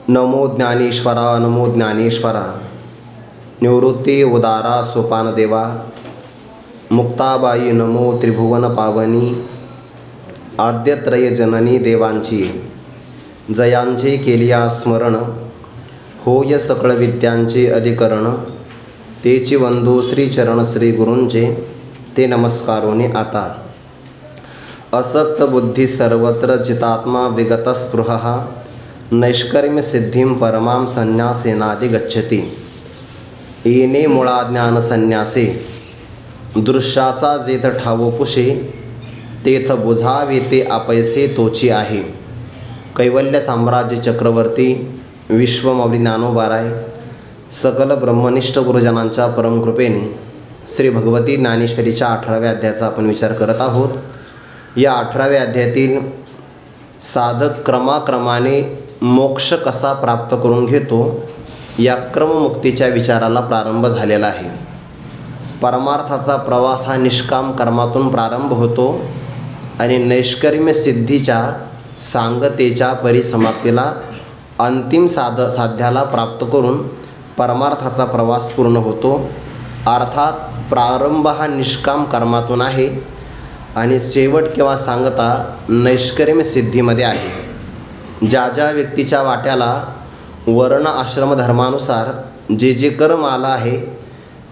नमो ज्ञानेश्वरा नमो ज्ञानेश्वरा। निवृत्ती उदारा सोपान देवा। मुक्ताबाई नमो त्रिभुवन पावनी। आद्यत्रय जननी देवांची जयांचे केलिया स्मरण। होय सकळ विद्यांचे अधिकरण। तेची वंदू श्री चरण श्री गुरूंचे ते नमस्कारोनी आता। असक्त बुद्धी सर्वत्र चितात्मा विगत स्पृहा। नैष्कर्म्य सिद्धिं परमां संन्यासेनादि गच्छति। येणे मुळा ज्ञान संन्यासे दृश्याचा जेथ ठावो पुशे। तेथ बुझावे ते आपैसे तोची आहे। कैवल्य साम्राज्य चक्रवर्ती विश्वमौली ज्ञानोबाराय सकल ब्रह्मनिष्ठ गुरुजनांच्या परमकृपेने श्री भगवती ज्ञानेश्वरीच्या 18व्या अध्यायाचा आपण विचार करत आहोत। या 18व्या अध्यायातील साधक क्रमाक्रमाने मोक्ष कसा प्राप्त करून घेतो या क्रममुक्तीच्या विचाराला प्रारंभ झालेला आहे। परमार्थाचा प्रवास हा निष्काम कर्मातून प्रारंभ होतो आणि नैष्कर्म्य सिद्धीच्या सांगतेच्या परिसमाप्तीला अंतिम साध्याला प्राप्त करून परमार्थाचा प्रवास पूर्ण होतो। अर्थात प्रारंभ हा निष्काम कर्मातून आहे आणि शेवट किंवा सांगता नैष्कर्म्य सिद्धीमध्ये आहे। ज्या ज्या व्यक्तीच्या वाट्याला वर्ण आश्रम धर्मानुसार जे जे कर्म आला आहे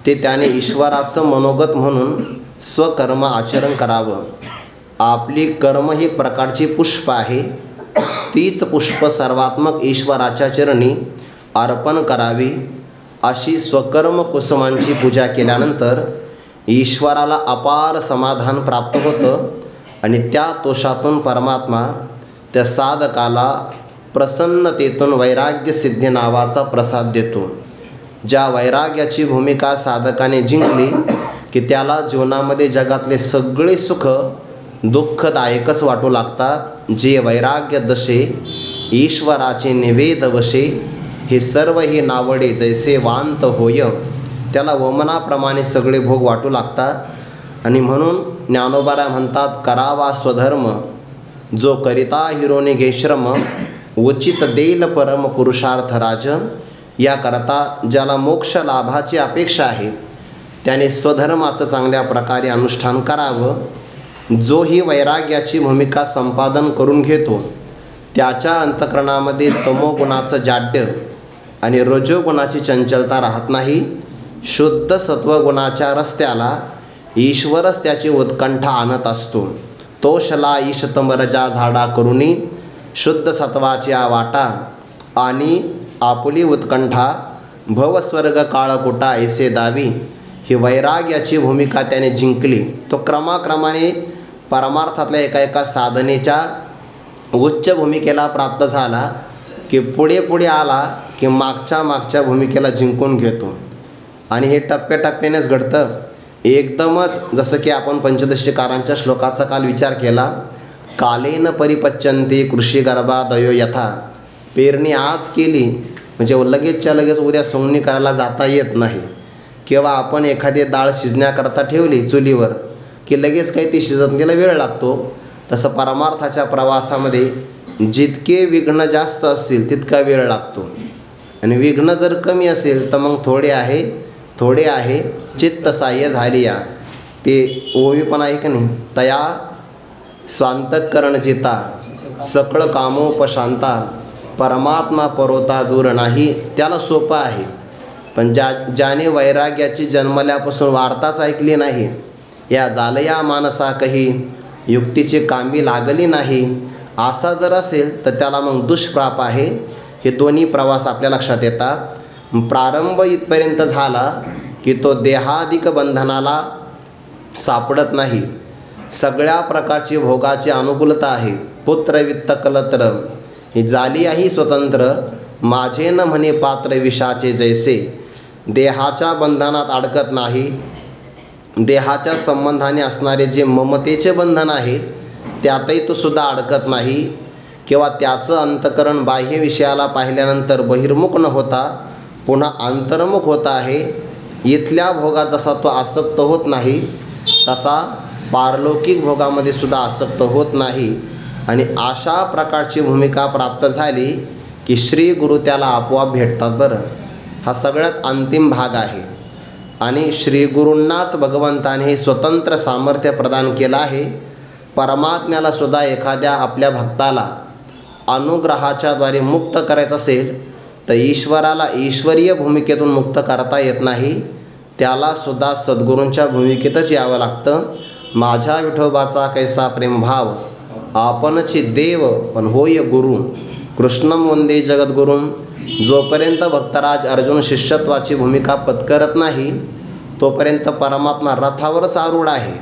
ते त्याने ईश्वराचं मनोगत म्हणून स्वकर्म आचरण करावं। आपली कर्म ही एक प्रकारची पुष्प आहे। तीच पुष्प सर्वात्मक ईश्वराच्या चरणी अर्पण करावी। अशी स्वकर्म कुसुमांची पूजा केल्यानंतर ईश्वराला अपार समाधान प्राप्त होतं आणि त्या तोषातून परमात्मा त्या साधकाला प्रसन्नतेतून वैराग्य सिद्धी नावाचा प्रसाद देतो। ज्या वैराग्याची भूमिका साधकाने जिंकली की त्याला जीवनामध्ये जगातले सगळे सुख दुःखदायकच वाटू लागतात। जे वैराग्य दशे ईश्वराचे निवेद वशे। हे सर्व ही नावडे जैसे वांत होय। त्याला वमनाप्रमाणे सगळे भोग वाटू लागतात आणि म्हणून ज्ञानोबाराय म्हणतात करावा स्वधर्म। जो करिता हिरोने घे श्रम। उचित देईल परम पुरुषार्थ राज। याकरता ज्याला मोक्ष लाभाची अपेक्षा आहे त्याने स्वधर्माचं चांगल्या प्रकारे अनुष्ठान करावं। जो ही वैराग्याची भूमिका संपादन करून घेतो त्याच्या अंतःकरणामध्ये तमोगुणाचं जाड्य आणि रजोगुणाची चंचलता राहत नाही। शुद्ध सत्वगुणाच्या रस्त्याला ईश्वरच त्याची उत्कंठा आणत असतो। तोषला ईशतम रजा झाडा करुणी। शुद्ध सत्वाची वाटा आणि आपुली उत्कंठा भवस्वर्ग काळकुटा ऐसे दावी। ही वैराग्याची भूमिका त्याने जिंकली। तो क्रमाक्रमाने परमार्थातल्या एका साधनेच्या उच्च भूमिकेला प्राप्त झाला की पुढे पुढे आला की मागच्या भूमिकेला जिंकून घेतो आणि हे टप्प्याटप्प्यानेच घडतं। एकदमच जसं की आपण पंचदशीकारांच्या श्लोकाचा काल विचार केला। कालेन परिपच्यन्ते कृषी गर्भादयो यथा। पेरणी आज केली म्हणजे लगेचच्या लगेच उद्या सोंगणी करायला जाता येत नाही। किंवा आपण एखादी डाळ शिजण्याकरता ठेवली चुलीवर की लगेच काही ती शिजत त्याला वेळ लागतो। तसं परमार्थाच्या प्रवासामध्ये जितके विघ्न जास्त असतील तितका वेळ लागतो आणि विघ्न जर कमी असेल तर मग थोडे आहे चित्त साह्य झालिया। ते ओवी पण आहे की नाही। तया स्वांतकरण चिता सकळ कामोपशांता। परमात्मा परोता दूर नाही त्याला सोपं आहे। पण ज्याने वैराग्याची जन्मल्यापासून वार्ताच ऐकली नाही या जालया मानसा कही युक्तीची कामी लागली नाही असा जर असेल तर त्याला मग दुष्प्राप आहे। हे दोन्ही प्रवास आपल्या लक्षात येतात। प्रारंभ इथपर्यंत झाला की तो देहाधिक बंधनाला सापडत नाही। सगळ्या प्रकारची भोगाची अनुकूलता आहे। पुत्र वित्त कलत्र ही झाली आहे स्वतंत्र। माझे न म्हणे पात्र विषाचे जैसे। देहाच्या बंधनात अडकत नाही। देहाच्या संबंधाने असणारे जे ममतेचे बंधन आहे त्यातही तो सुद्धा अडकत नाही किंवा त्याचं अंतकरण बाह्य विषयाला पाहिल्यानंतर बहिर्मुख न होता पुन्हा अंतर्मुख होत आहे। इथल्या भोगात जसा तो आसक्त होत नाही तसा पारलौकिक भोगामध्ये सुद्धा आसक्त होत नाही आणि अशा प्रकारची भूमिका प्राप्त झाली की श्री गुरु त्याला आपोआप भेटतात. बरं, हा सगळ्यात अंतिम भाग आहे. आणि श्री गुरूंनाच भगवंताने हे स्वतंत्र सामर्थ्य प्रदान केलं आहे. परमात्म्याला सुद्धा एखाद्या आपल्या भक्ताला अनुग्रहाच्या द्वारे मुक्त करायचं असेल तर ईश्वराला ईश्वरीय भूमिकेतून मुक्त करता येत नाही. त्याला सुद्धा सद्गुरूंच्या भूमिकेतच यावं लागतं. माझ्या विठोबाचा कैसा प्रेमभाव, आपणची देव पण होय गुरु, कृष्णम वंदे जगद्गुरुम. जोपर्यंत भक्तराज अर्जुन शिष्यत्वाची भूमिका पत्करत नाही तोपर्यंत परमात्मा रथावरच आरूढ आहे.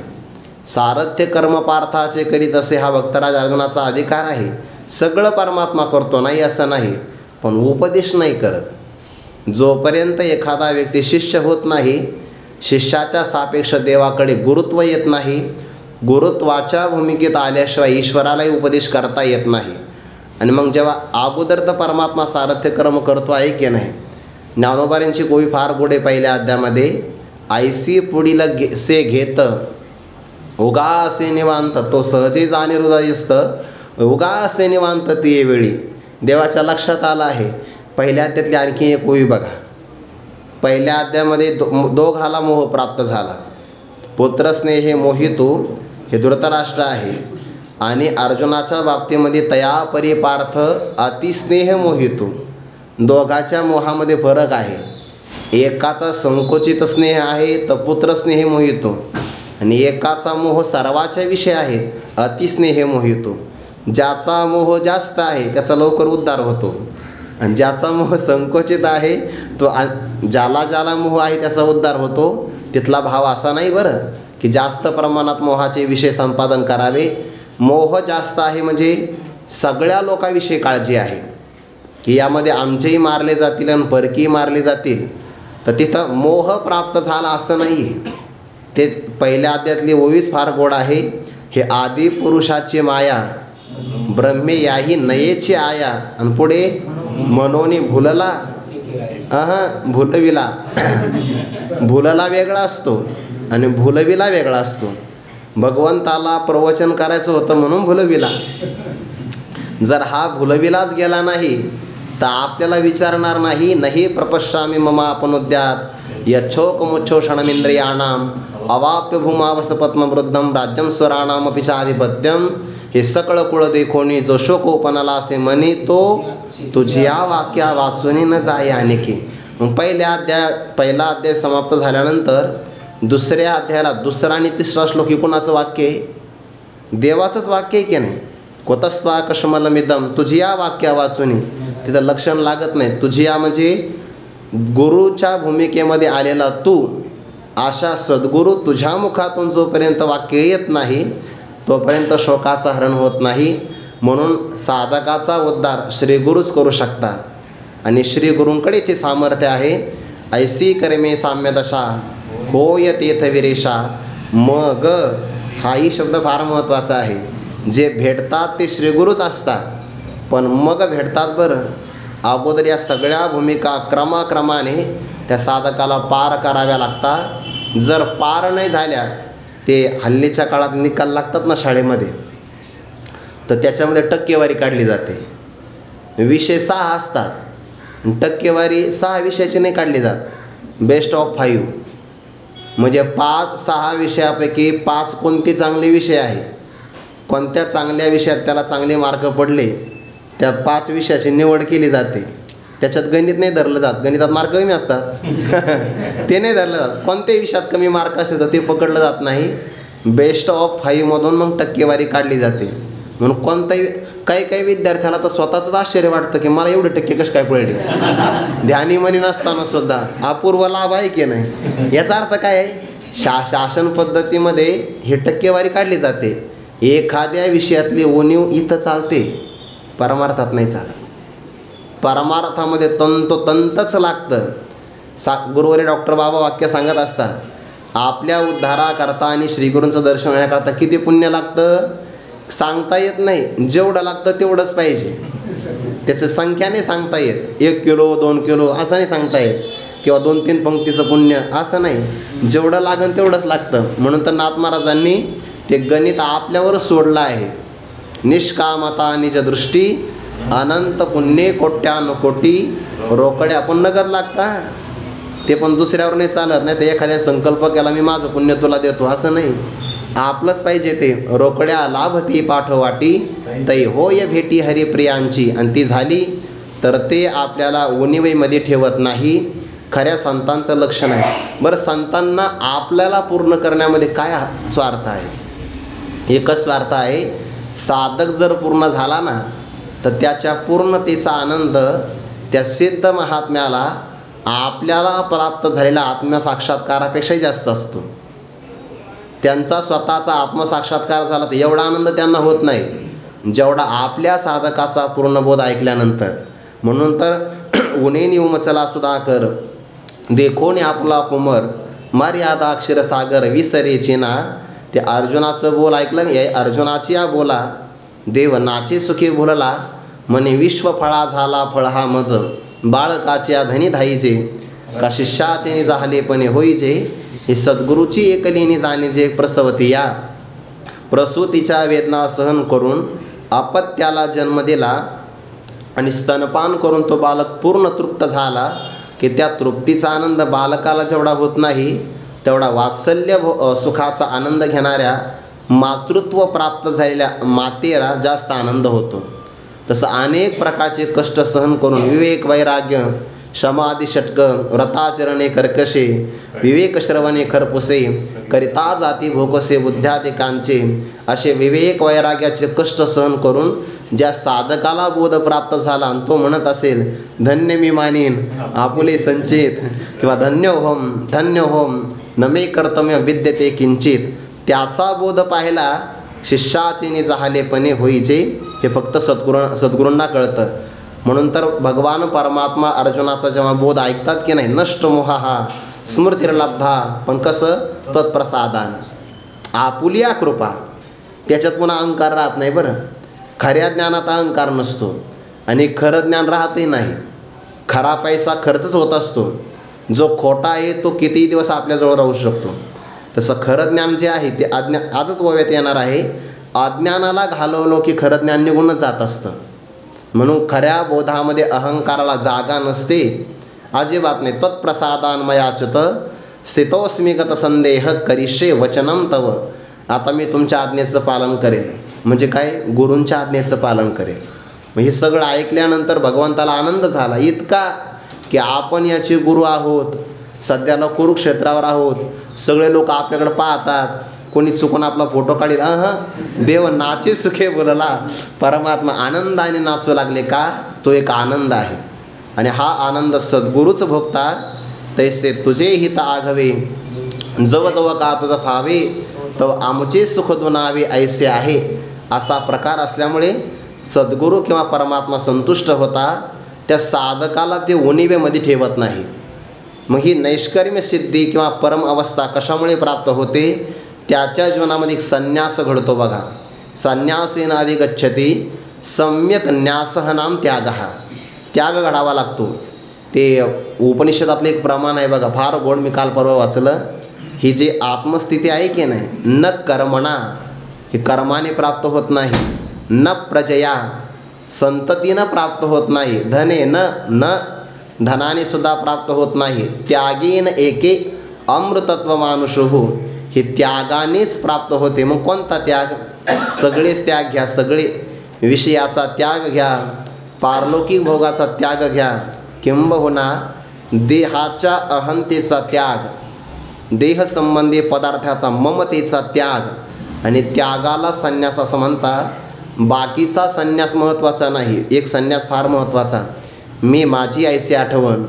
सारथ्य कर्म पार्थाचे करीत असे हा भक्तराज अर्जुनाचा अधिकार आहे. सगळं परमात्मा करतो, नाही असं नाही, पण उपदेश नाही करत. जोपर्यंत एखादा व्यक्ती शिष्य होत नाही, शिष्याच्या सापेक्ष देवाकडे गुरुत्व येत नाही, गुरुत्वाच्या भूमिकेत आल्याशिवाय ईश्वरालाही उपदेश करता येत नाही. आणि मग जेव्हा अगोदर तर परमात्मा सारथ्य कर्म करतो आहे की नाही. ज्ञानोबांची गोवी फार गोडे पहिल्या अध्यामध्ये, आयसी पुढील से घेत उगा असे निवांत, तो सहजे जाणे हृदयस्थ उगा असे निवांत ती वेळी. देवाच्या लक्षात आलं आहे. पहिल्या अध्यायातली आणखी एक ओवी बघा. पहिल्या अध्यायामध्ये दोघाला मोह प्राप्त झाला. पुत्रस्नेहे मोहितो हे धृतराष्ट्र आहे. आणि अर्जुनाच्या बाबतीमध्ये तया परिपार्थ अतिस्नेह मोहितो. दोघाच्या मोहामध्ये फरक आहे. एकाचा संकोचित स्नेह आहे तर पुत्रस्नेह मोहितो, आणि एकाचा मोह सर्वाच्या विषय आहे, अतिस्नेह मोहितो. ज्याचा मोह जास्त आहे त्याचा लवकर उद्धार होतो, आणि ज्याचा मोह संकोचित आहे तो ज्याला ज्याला मोह आहे त्याचा उद्धार होतो. तिथला भाव असा नाही बरं की जास्त प्रमाणात मोहाचे विषय संपादन करावे. मोह जास्त आहे म्हणजे सगळ्या लोकांविषयी काळजी आहे की यामध्ये आमचेही मारले जातील आणि परकीही मारले जातील, तर तिथं मोह प्राप्त झाला असं नाही आहे. ते पहिल्या अध्यायातली ओवीच फार गोड आहे. हे आदी पुरुषाची माया ब्रह्मे याही नयेची आया, आणि पुढे मनोनी भुलला भुलविला. भुलला वेगळा असतो आणि भुलविला वेगळा असतो. भगवंताला प्रवचन करायचं होतं म्हणून भुलविला. जर हा भुलविलाच गेला नाही तर आपल्याला विचारणार नाही. नाही प्रपश्यामी मम आपनुद्यात यच्छोकमुच्छोषणमिंद्रियाणाम अवाप्य भूमावसपद्मवृद्धम राज्यम स्वराणामपि चाधिपत्यम. हे सकळ कुळ देखोनी जो शोकोपणाला असे म्हणी तो तुझी या वाक्या वाचूनी न जाय आणखी. मग पहिला अध्याय समाप्त झाल्यानंतर दुसऱ्या अध्यायाला दुसरा आणि तिसरा श्लोक ही कोणाचं वाक्य आहे? देवाचंच वाक्य आहे की नाही. कोतस्वा कशमलमिदम तुझी या वाक्या वाचूनी. तिथं लक्षण लागत नाही. तुझी या म्हणजे गुरुच्या भूमिकेमध्ये आलेला तू. अशा सद्गुरू तुझ्या मुखातून जोपर्यंत वाक्य येत नाही तोपर्यंत शोकाचं हरण होत नाही. म्हणून साधकाचा उद्धार श्रीगुरूच करू शकतात, आणि श्रीगुरूंकडेचे सामर्थ्य आहे. ऐसी कर्मे साम्यदशा होय तीर्थविरेशा. मग हाही शब्द फार महत्त्वाचा आहे. जे भेटतात ते श्रीगुरूच असतात, पण मग भेटतात बरं. अगोदर या सगळ्या भूमिका क्रमाक्रमाने त्या साधकाला पार कराव्या लागतात. जर पार नाही झाल्या, ते हल्लीच्या काळात निकाल लागतात ना शाळेमध्ये, तर त्याच्यामध्ये टक्केवारी काढली जाते. विषय 6 असतात, टक्केवारी 6 विषयाची नाही काढली जात. बेस्ट ऑफ 5 म्हणजे 5-6 विषयापैकी 5 कोणते चांगले विषय आहे, कोणत्या चांगल्या विषयात त्याला चांगले मार्क पडले, त्या 5 विषयाची निवड केली जाते. त्याच्यात गणित नाही धरलं जात. गणितात मार्क कमी असतात ते नाही धरलं जात. कोणत्याही विषयात कमी मार्क असेल तर ते पकडलं जात नाही. बेस्ट ऑफ 5 मधून मग टक्केवारी काढली जाते. म्हणून कोणताही काही विद्यार्थ्याला तर स्वतःच आश्चर्य वाटतं की मला एवढे टक्के कसे काय पडले. ध्यानी मनी नसताना सुद्धा अपूर्व लाभ आहे की नाही. याचा अर्थ काय आहे? शासन पद्धतीमध्ये हे टक्केवारी काढली जाते. एखाद्या विषयातली उणीव इथं चालते, परमार्थात नाही चालत. परमार्थामध्ये तंतोतंतच लागतं. गुरुवारी डॉक्टर बाबा वाक्य सांगत असतात, आपल्या उद्धाराकरता आणि श्रीगुरूंचं दर्शन होण्याकरता किती पुण्य लागतं सांगता येत नाही. जेवढं लागतं तेवढंच पाहिजे. त्याचं संख्याने सांगता येत. 1 किलो 2 किलो असं नाही सांगता येत, किंवा 2-3 पंक्तीचं पुण्य असं नाही. जेवढं लागन तेवढंच लागतं. म्हणून तर नाथ महाराजांनी ते गणित आपल्यावर सोडलं आहे. निष्कामता निज दृष्टी अनंत पुण्ये कोट्यानुकोटी रोकड्या पण नगद लागता. ते पण दुसऱ्यावर नाही चालत. नाही तर एखाद्या संकल्प केला मी माझं पुण्य तुला देतो असं नाही. आपलंच पाहिजे ते. रोकड्या लाभती पाठवाटी तै होय भेटी हरिप्रियांची. आणि ती झाली तर ते आपल्याला उणिवेमध्ये ठेवत नाही. खऱ्या संतांचं लक्षण आहे. बरं, संतांना आपल्याला पूर्ण करण्यामध्ये काय स्वार्थ आहे? एकच स्वार्थ आहे. साधक जर पूर्ण झाला ना तर त्याच्या पूर्णतेचा आनंद त्या सिद्ध महात्म्याला आपल्याला प्राप्त झालेल्या आत्मसाक्षात्कारापेक्षाही जास्त असतो. त्यांचा स्वतःचा आत्मसाक्षात्कार झाला तर एवढा आनंद त्यांना होत नाही जेवढा आपल्या साधकाचा पूर्ण बोध ऐकल्यानंतर. म्हणून तर उनेनी उमचला सुधाकर देखोने आपला कुमर मर्यादा क्षीरसागर विसरेची ना. ते अर्जुनाचं बोल ऐकलं. या अर्जुनाची या बोला देव नाचे सुखी भुलला म्हणे विश्व फळा झाला फळ हा मज बाळकाचे धनी धाईजे का शिष्याचे निजाहलेपणे होईजे हे सद्गुरूची एकलीने जाणीजे प्रसवती या. प्रसूतीच्या वेदना सहन करून अपत्याला जन्म दिला आणि स्तनपान करून तो बालक पूर्ण तृप्त झाला की त्या तृप्तीचा आनंद बालकाला जेवढा होत नाही तेवढा वात्सल्य सुखाचा आनंद घेणाऱ्या मातृत्व प्राप्त झालेल्या मातेला जास्त आनंद होतो. तसं अनेक प्रकारचे कष्ट सहन करून विवेक वैराग्य समाधी षटक व्रताचरणे कर्कशे विवेक श्रवणे खरपुसे करिता जाती भोकसे बुद्ध्यादिकांचे असे विवेक वैराग्याचे कष्ट सहन करून ज्या साधकाला बोध प्राप्त झाला आणि तो म्हणत असेल धन्य मी मानीन आपुले संचित किंवा धन्य होम नमे कर्तव्य विद्यते किंचित, त्याचा बोध पाहिला शिष्याचे निजाहलेपणे होईचे हे फक्त सद्गुरूंना कळतं. म्हणून तर भगवान परमात्मा अर्जुनाचा जेव्हा बोध ऐकतात की नाही नष्ट मोहा स्मृतिर्लब्धा, पण कसं तत्प्रसादान आपुलिया कृपा. त्याच्यात पुन्हा अहंकार राहत नाही. बरं, खऱ्या ज्ञानात अहंकार नसतो आणि खरं ज्ञान राहतही नाही. खरा पैसा खर्चच होत असतो. जो खोटा आहे तो कितीही दिवस आपल्याजवळ राहू शकतो. तसं खरं ज्ञान जे आहे ते आजच ओव्यात येणार आहे. अज्ञानाला घालवलो की खरं ज्ञान निघूनच जात असतं. म्हणून खऱ्या बोधामध्ये अहंकाराला जागा नसते, अजिबात नाही. त्वत्प्रसादान्मयाच्युत स्थितोस्मी गत संदेह करिष्ये वचनम तव. आता मी तुमच्या आज्ञेचं पालन करेल. म्हणजे काय? गुरूंच्या आज्ञेचं पालन करेल. मग हे सगळं ऐकल्यानंतर भगवंताला आनंद झाला इतका की आपण याचे गुरु आहोत. सध्याला कुरुक्षेत्रावर आहोत. सगळे लोक आपल्याकडे पाहतात. कोणी चुकून आपला फोटो काढील. देव नाचे सुखे बोलला. परमात्मा आनंदाने नाचू लागले का? तो एक आनंद आहे. आणि हा आनंद सद्गुरूच भोगता. तैसे तुझे हित आघवे जवळ का तुझं फावे तव आमचे सुख दुनावे ऐसे आहे. असा प्रकार असल्यामुळे सद्गुरू किंवा परमात्मा संतुष्ट होता. त्या साधकाला ते उणिवेमध्ये ठेवत नाही. मग ही नैष्कर्म्य सिद्धी किंवा परम अवस्था कशामुळे प्राप्त होते? त्याच्या जीवनामध्ये एक संन्यास घडतो बघा. संन्यासेन अधिगच्छति सम्यक न्यासः नाम त्यागः. त्याग घडावा लागतो. ते उपनिषदातलं एक प्रमाण आहे बघा, फार गोड. मी काल परवा वाचलं. ही जी आत्मस्थिती आहे की नाही, न कर्मणा, हे कर्माने प्राप्त होत नाही. न प्रजया, संततीनं प्राप्त होत नाही. धने न धनाने सुद्धा प्राप्त होत नाही. त्यागेन एके अमृतत्व मानुषुः, हे त्यागानेच प्राप्त होते. मग कोणता त्याग? सगळेच त्याग घ्या. सगळे विषयाचा त्याग घ्या, पारलौकिक भोगाचा त्याग घ्या, किंबहुना देहाच्या अहंतेचा त्याग, देहसंबंधी पदार्थाचा ममतेचा त्याग. आणि त्यागाला संन्यास असं म्हणतात. बाकीचा संन्यास महत्त्वाचा नाही. एक संन्यास फार महत्त्वाचा. मी माझी ऐसी आठवण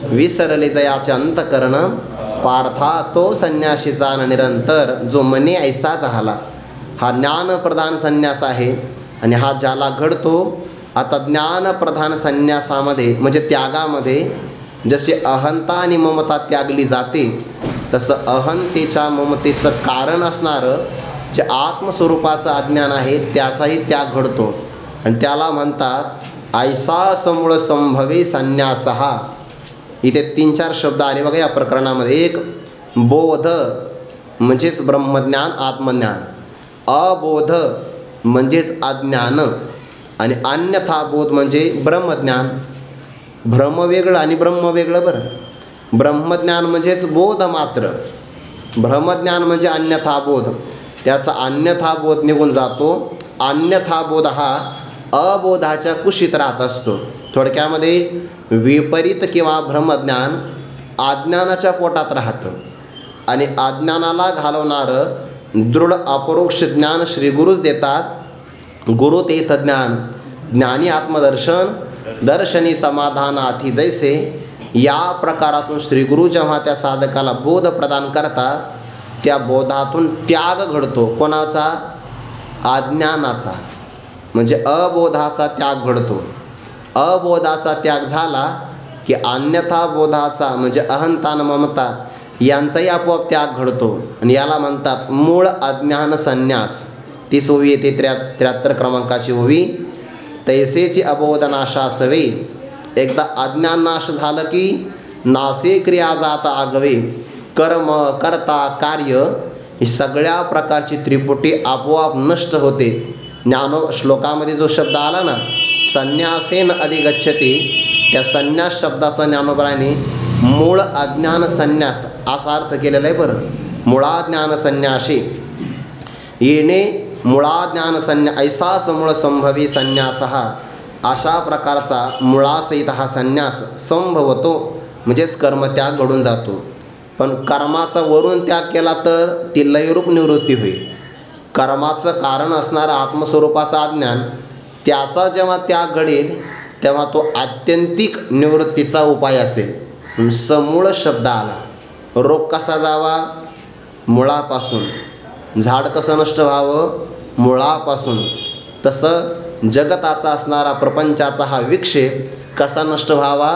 विसरले जयाचे अंतकरण पार्था तो संन्याशीचा निरंतर जो मने ऐसा झाला. हा ज्ञानप्रधान संन्यास आहे. आणि हा ज्याला घडतो. आता ज्ञानप्रधान संन्यासामध्ये म्हणजे त्यागामध्ये जसे अहंता आणि ममता त्यागली जाते तसं अहंतेच्या ममतेचं कारण असणारं जे आत्मस्वरूपाचं अज्ञान आहे त्याचाही त्याग घडतो. आणि त्याला म्हणतात ऐसा समूळ संभवे संन्यासहा. इथे 3-4 शब्द आले बघा या प्रकरणामध्ये. एक बोध म्हणजेच ब्रह्मज्ञान आत्मज्ञान, अबोध म्हणजेच अज्ञान, आणि अन्यथा बोध म्हणजे ब्रह्मज्ञान. भ्रम वेगळं आणि ब्रह्म वेगळं. बरं, ब्रह्मज्ञान म्हणजेच बोध मात्र, ब्रह्मज्ञान म्हणजे अन्यथा बोध. त्याचा अन्यथा बोध निघून जातो. अन्यथा बोध हा अबोधाच्या कुशीत राहत असतो. थोडक्यामध्ये विपरीत किंवा ब्रह्मज्ञान अज्ञानाच्या पोटात राहतं आणि अज्ञानाला घालवणारं दृढ अपरोक्ष ज्ञान श्रीगुरूच देतात. गुरु तेथ ज्ञान, ज्ञानी आत्मदर्शन, दर्शनी समाधानार्थी जैसे. या प्रकारातून श्रीगुरू जेव्हा त्या साधकाला बोध प्रदान करतात, त्या बोधातून त्याग घडतो. कोणाचा? अज्ञानाचा, म्हणजे अबोधाचा त्याग घडतो. अबोधाचा त्याग झाला की अन्यथा बोधाचा म्हणजे अहंता न ममता यांचाही आपोआप त्याग घडतो. आणि याला म्हणतात मूळ अज्ञान संन्यास. 30 ओवी येते 73 क्रमांकाची ओवी. तैसेची अबोधनाशा सवे. एकदा अज्ञान नाश झालं की नासे क्रिया जाता आगवे. कर्म, कर्ता, कार्य ही सगळ्या प्रकारची त्रिपुटी आपोआप नष्ट होते. श्लोकामध्ये जो शब्द आला ना, संन्यासेन अधिगच्छते, त्या संन्यास शब्दाचा ज्ञानोबराने मूळ अज्ञान संन्यास असा अर्थ केलेला आहे. बरं, मुळाज्ञान संन्याशी येणे, मुळाज्ञान ऐसा समूळ संभवी संन्यास. अशा प्रकारचा मुळासहित हा संन्यास संभवतो, म्हणजेच कर्मत्याग घडून जातो. पण कर्माचा वरून त्याग केला तर ती लयरूप निवृत्ती होईल. कर्माचं कारण असणारं आत्मस्वरूपाचं अज्ञान, त्याचा जेव्हा त्याग घडेल तेव्हा तो आत्यंतिक निवृत्तीचा उपाय असेल. समूळ शब्द आला. रोग कसा जावा? मुळापासून. झाड कसं नष्ट व्हावं? मुळापासून. तसं जगताचा असणारा प्रपंचाचा हा विक्षेप कसा नष्ट व्हावा?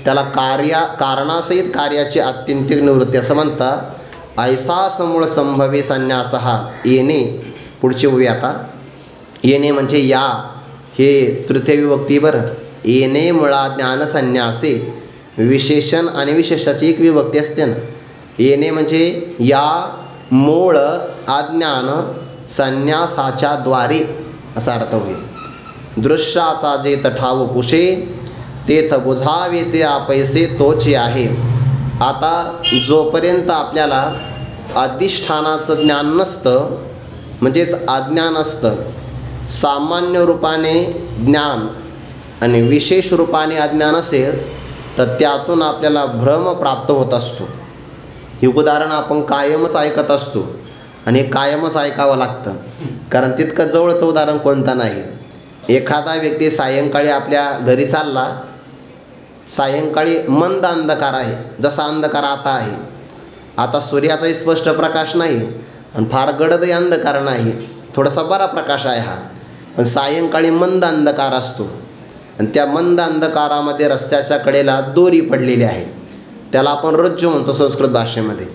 त्याला कारणासहित कार्याची आत्यंतिक निवृत्ती असं म्हणतात. ऐसा समूळ संभवी संन्यास येणे. पुढची ओवी आता. येणे म्हणजे या, हे तृतीय विभक्ती. बरं, येणे मुळा ज्ञान संन्यासे. विशेषण आणि विशेषाची एक विभक्ती असते ना. येणे म्हणजे या मूळ अज्ञान संन्यासाच्या द्वारे असा अर्थ होईल. दृश्याचा जे तठाव पुषे, तेथ बुझावे ते पैसे तोचे आहे. आता जोपर्यंत आपल्याला अधिष्ठानाचं ज्ञान नसतं, म्हणजेच अज्ञान असतं, सामान्य रूपाने ज्ञान आणि विशेष रूपाने अज्ञान असेल तर त्यातून आपल्याला भ्रम प्राप्त होत असतो. हे उदाहरण आपण कायमच ऐकत असतो आणि हे कायमच ऐकावं लागतं, कारण तितकं जवळचं उदाहरण कोणतं नाही. एखादा व्यक्ती सायंकाळी आपल्या घरी चालला, सायंकाळी मंद अंधकार आहे, जसा अंधकार आता आहे. आता सूर्याचाही स्पष्ट प्रकाश नाही आणि फार गडदही अंधकार नाही, थोडासा बरा प्रकाश आहे हा. पण सायंकाळी मंद अंधकार असतो आणि त्या मंद अंधकारामध्ये रस्त्याच्या कडेला दोरी पडलेली आहे. त्याला आपण रज्जू म्हणतो संस्कृत भाषेमध्ये.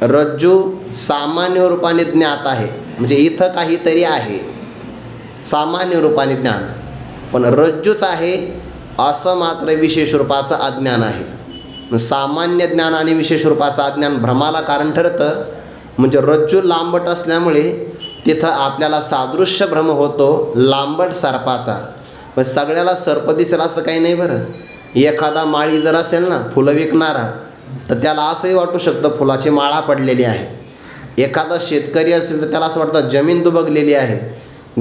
रज्जू सामान्य रूपाने ज्ञात आहे, म्हणजे इथं काहीतरी आहे, सामान्य रूपाने ज्ञान. पण रज्जूच आहे असं मात्र विशेष रूपाचं अज्ञान आहे. सामान्य ज्ञान आणि विशेष रूपाचं अज्ञान भ्रमाला कारण ठरतं. म्हणजे रज्जू लांबट असल्यामुळे तिथं आपल्याला सादृश्य भ्रम होतो लांबट सर्पाचा. पण सगळ्याला सर्प दिसेल असं काही नाही. बरं, एखादा माळी जर असेल ना, फुलं विकणारा, तर त्याला असंही वाटू शकतं फुलाची माळा पडलेली आहे. एखादा शेतकरी असेल तर त्याला असं वाटतं जमीन दुबगलेली आहे.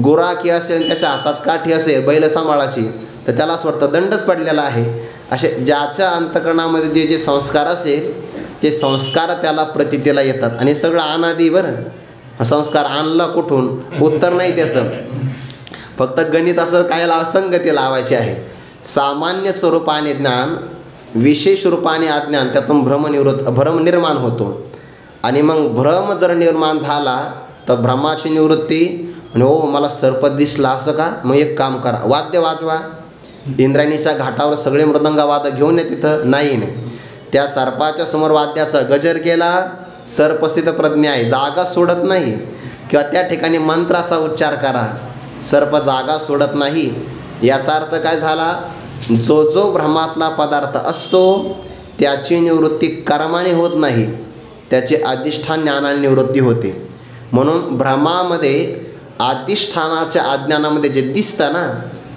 गुराखी असेल, त्याच्या हातात काठी असेल बैल सांभाळाची, तर त्याला असं वाटतं दंडच पडलेला आहे. असे ज्याच्या अंतःकरणामध्ये जे जे संस्कार असेल ते संस्कार त्याला प्रतीतीला येतात. आणि सगळं अनादी. बरं, संस्कार आणला कुठून? उत्तर नाही त्याचं, फक्त गणित असं काय संगती लावायची आहे. सामान्य स्वरूपाने ज्ञान, विशेष रूपाने अज्ञान, त्यातून भ्रम निर्माण होतो. आणि मग भ्रम जर निर्माण झाला तर भ्रमाची निवृत्ती. आणि हो, मला सर्प दिसला असं का? मग एक काम करा, वाद्य वाजवा. इंद्रायणीच्या घाटावर सगळे मृदंगवाद घेऊन ये. तिथं नाही, त्या सर्पाच्या समोर वाद्याचा गजर केला, सर्पस्थित प्रज्ञा आहे, जागा सोडत नाही. किंवा त्या ठिकाणी मंत्राचा उच्चार करा, सर्प जागा सोडत नाही. याचा अर्थ काय झाला? जो जो भ्रमातला पदार्थ असतो त्याची निवृत्ती कर्माने होत नाही, त्याची अधिष्ठान ज्ञानाने निवृत्ती होते. म्हणून भ्रमामध्ये अधिष्ठानाच्या अज्ञानामध्ये जे दिसतं ना,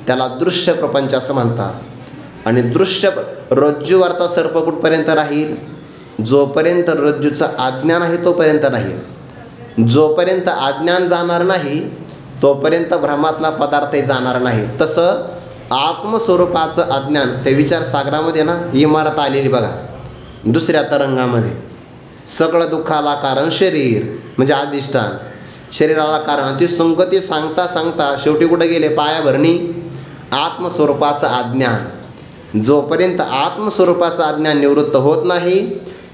त्याला दृश्य प्रपंच असं म्हणतात. आणि दृश्य रज्जूवरचा सर्प कुठपर्यंत राहील? जोपर्यंत रज्जूचं अज्ञान आहे तोपर्यंत राहील. जोपर्यंत अज्ञान जाणार नाही तोपर्यंत भ्रमातला पदार्थही जाणार नाही. तसं आत्मस्वरूपाचं अज्ञान, ते विचारसागरामध्ये ना इमारत आलेली बघा दुसऱ्या तरंगामध्ये. सगळं दुःखाला कारण शरीर म्हणजे अधिष्ठान, शरीराला कारण. ती संगती सांगता सांगता शेवटी कुठे गेले? पायाभरणी आत्मस्वरूपाचं अज्ञान. जोपर्यंत आत्मस्वरूपाचं अज्ञान निवृत्त होत नाही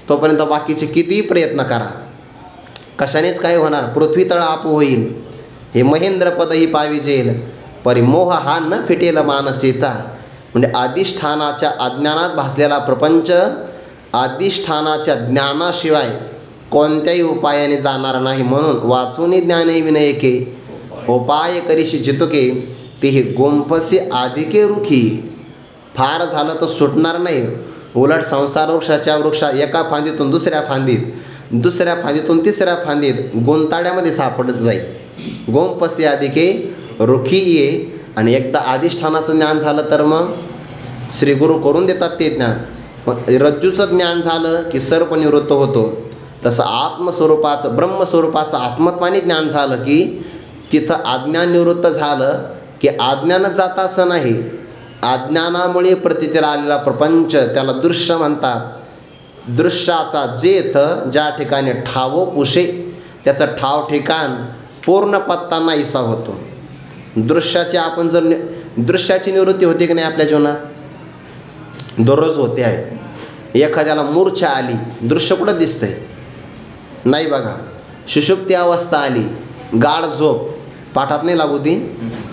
तोपर्यंत बाकीचे कितीही प्रयत्न करा, कशानेच काय होणार? पृथ्वी तळ आप होईल, हे महेंद्रपदही पाविजेल, परिमोह हा न फिटेल मानसेचा. म्हणजे अधिष्ठानाच्या अज्ञानात भासलेला प्रपंच अधिष्ठानाच्या ज्ञानाशिवाय कोणत्याही उपायाने जाणार नाही. म्हणून वाचून ज्ञाने विनयके, उपाय करीशी जितुके, ते हे गुंफसे अधिके रुखी. फार झालं तर सुटणार नाही. उलट संसार वृक्षाच्या वृक्षा एका फांदीतून दुसऱ्या फांदीत, दुसऱ्या फांदीतून तिसऱ्या फांदीत गुंताड्यामध्ये सापडत जाईल. गोंपसे अधिके रुखी ये. आणि एकदा अधिष्ठानाचं ज्ञान झालं तर मग श्री गुरु करून देतात ते ज्ञान. मग रज्जूचं ज्ञान झालं की सर्प निवृत्त होतो. तसं आत्मस्वरूपाचं ब्रह्मस्वरूपाचं आत्मत्वाने ज्ञान झालं की तिथं अज्ञान निवृत्त झालं की अज्ञानच जाता असं नाही. अज्ञानामुळे प्रतीतीला आलेला प्रपंच त्याला दृश्य म्हणतात. दृश्याचा जेथ ज्या ठिकाणी ठावो पुशे, त्याचं ठाव ठिकाण पूर्ण पत्ता नाहीसा होतो. दृश्याची आपण जर दृश्याची निवृत्ती होते की नाही आपल्या जीवनात? दररोज होते आहे. एखाद्याला मूर्छा आली, दृश्य कुठं दिसतंय? नाही बघा. सुषुप्ती अवस्था आली, गाढ झोप, पाठात नाही लागू ती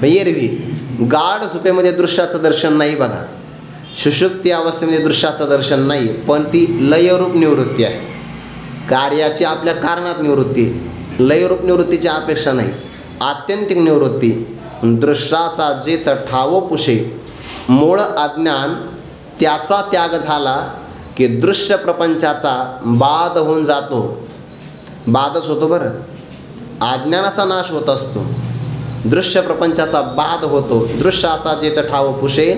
एरवी. गाढ झोपेमध्ये दृश्याचं दर्शन नाही बघा. सुषुप्ती अवस्थेमध्ये दृश्याचं दर्शन नाही, पण ती लयरूप निवृत्ती आहे. कार्याची आपल्या कारणात निवृत्ती, लयरूप निवृत्तीची अपेक्षा नाही, आत्यंतिक निवृत्ती. दृश्याचा जे तर ठावो पुशे, मूळ अज्ञान त्याचा त्याग झाला की दृश्य प्रपंचाचा बाध होऊन जातो. बाधच होतो बरं, अज्ञानाचा नाश होत असतो, दृश्य प्रपंचाचा बाध होतो. दृश्याचा जे तर ठावो पुशे.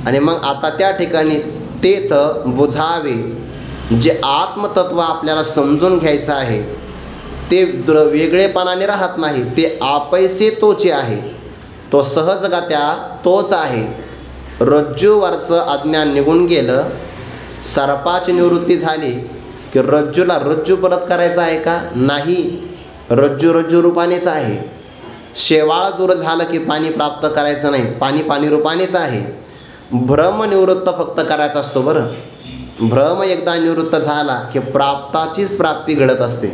आणि मग आता त्या ठिकाणी तेथ बुझावे, जे आत्मतत्व आपल्याला समजून घ्यायचं आहे ते वेगळेपणाने राहत नाही, ते आपैसे तोचे आहे, तो सहजगत्या तोच आहे. रज्जूवरचं अज्ञान निघून गेलं, सर्पाची निवृत्ती झाली की रज्जूला रज्जू परत करायचा आहे का? नाही, रज्जू रज्जू रूपानेच आहे. शेवाळ दूर झालं की पाणी प्राप्त करायचं नाही, पाणी पाणी रूपानेच आहे. भ्रम निवृत्त फक्त करायचा असतो बरं. भ्रम एकदा निवृत्त झाला की प्राप्ताचीच प्राप्ती घडत असते.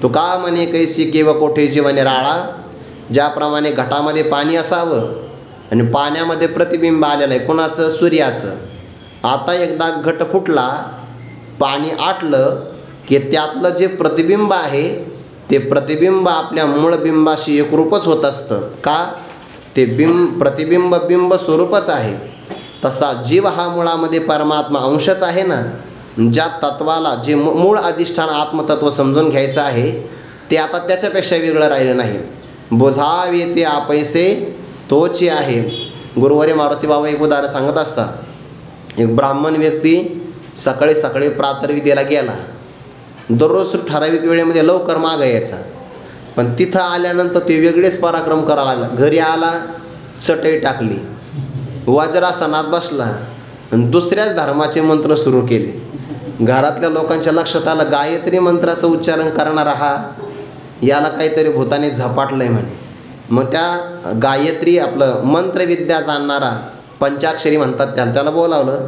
तुका म्हणे कैसी केव कोठे जीवने राळा, ज्याप्रमाणे घटामध्ये पाणी असावं आणि पाण्यामध्ये प्रतिबिंब आलेलं आहे कोणाचं? सूर्याचं. आता एकदा घट फुटला, पाणी आटलं की त्यातलं जे प्रतिबिंब आहे ते प्रतिबिंब आपल्या मूळ बिंबाशी एकरूपच होत असतं. का? ते प्रतिबिंब बिंब स्वरूपच आहे. तसा जीव हा मुळामध्ये परमात्मा अंशच आहे ना. ज्या तत्वाला जे मूळ अधिष्ठान आत्मतत्व समजून घ्यायचं आहे ते आता त्याच्यापेक्षा वेगळं राहिलं नाही. बुझावे ते आपैसे तोचे आहे. गुरुवारी मारुती बाबा एक उदाहरण सांगत असतात. एक ब्राह्मण व्यक्ती सकाळी सकाळी प्रातर्विद्येला गेला. दररोज ठराविक वेळेमध्ये लवकर मागं यायचा, पण तिथं आल्यानंतर ते वेगळेच पराक्रम करायला लागला. घरी आला, चटई टाकली, वज्रासनात बसला आणि दुसऱ्याच धर्माचे मंत्र सुरू केले. घरातल्या लोकांच्या लक्षात आलं गायत्री मंत्राचं उच्चारण करणारा हा, याला काहीतरी भूताने झपाटलं आहे म्हणे. मग त्या गायत्री आपलं मंत्रविद्या जाणणारा, पंचाक्षरी म्हणतात त्याला बोलावलं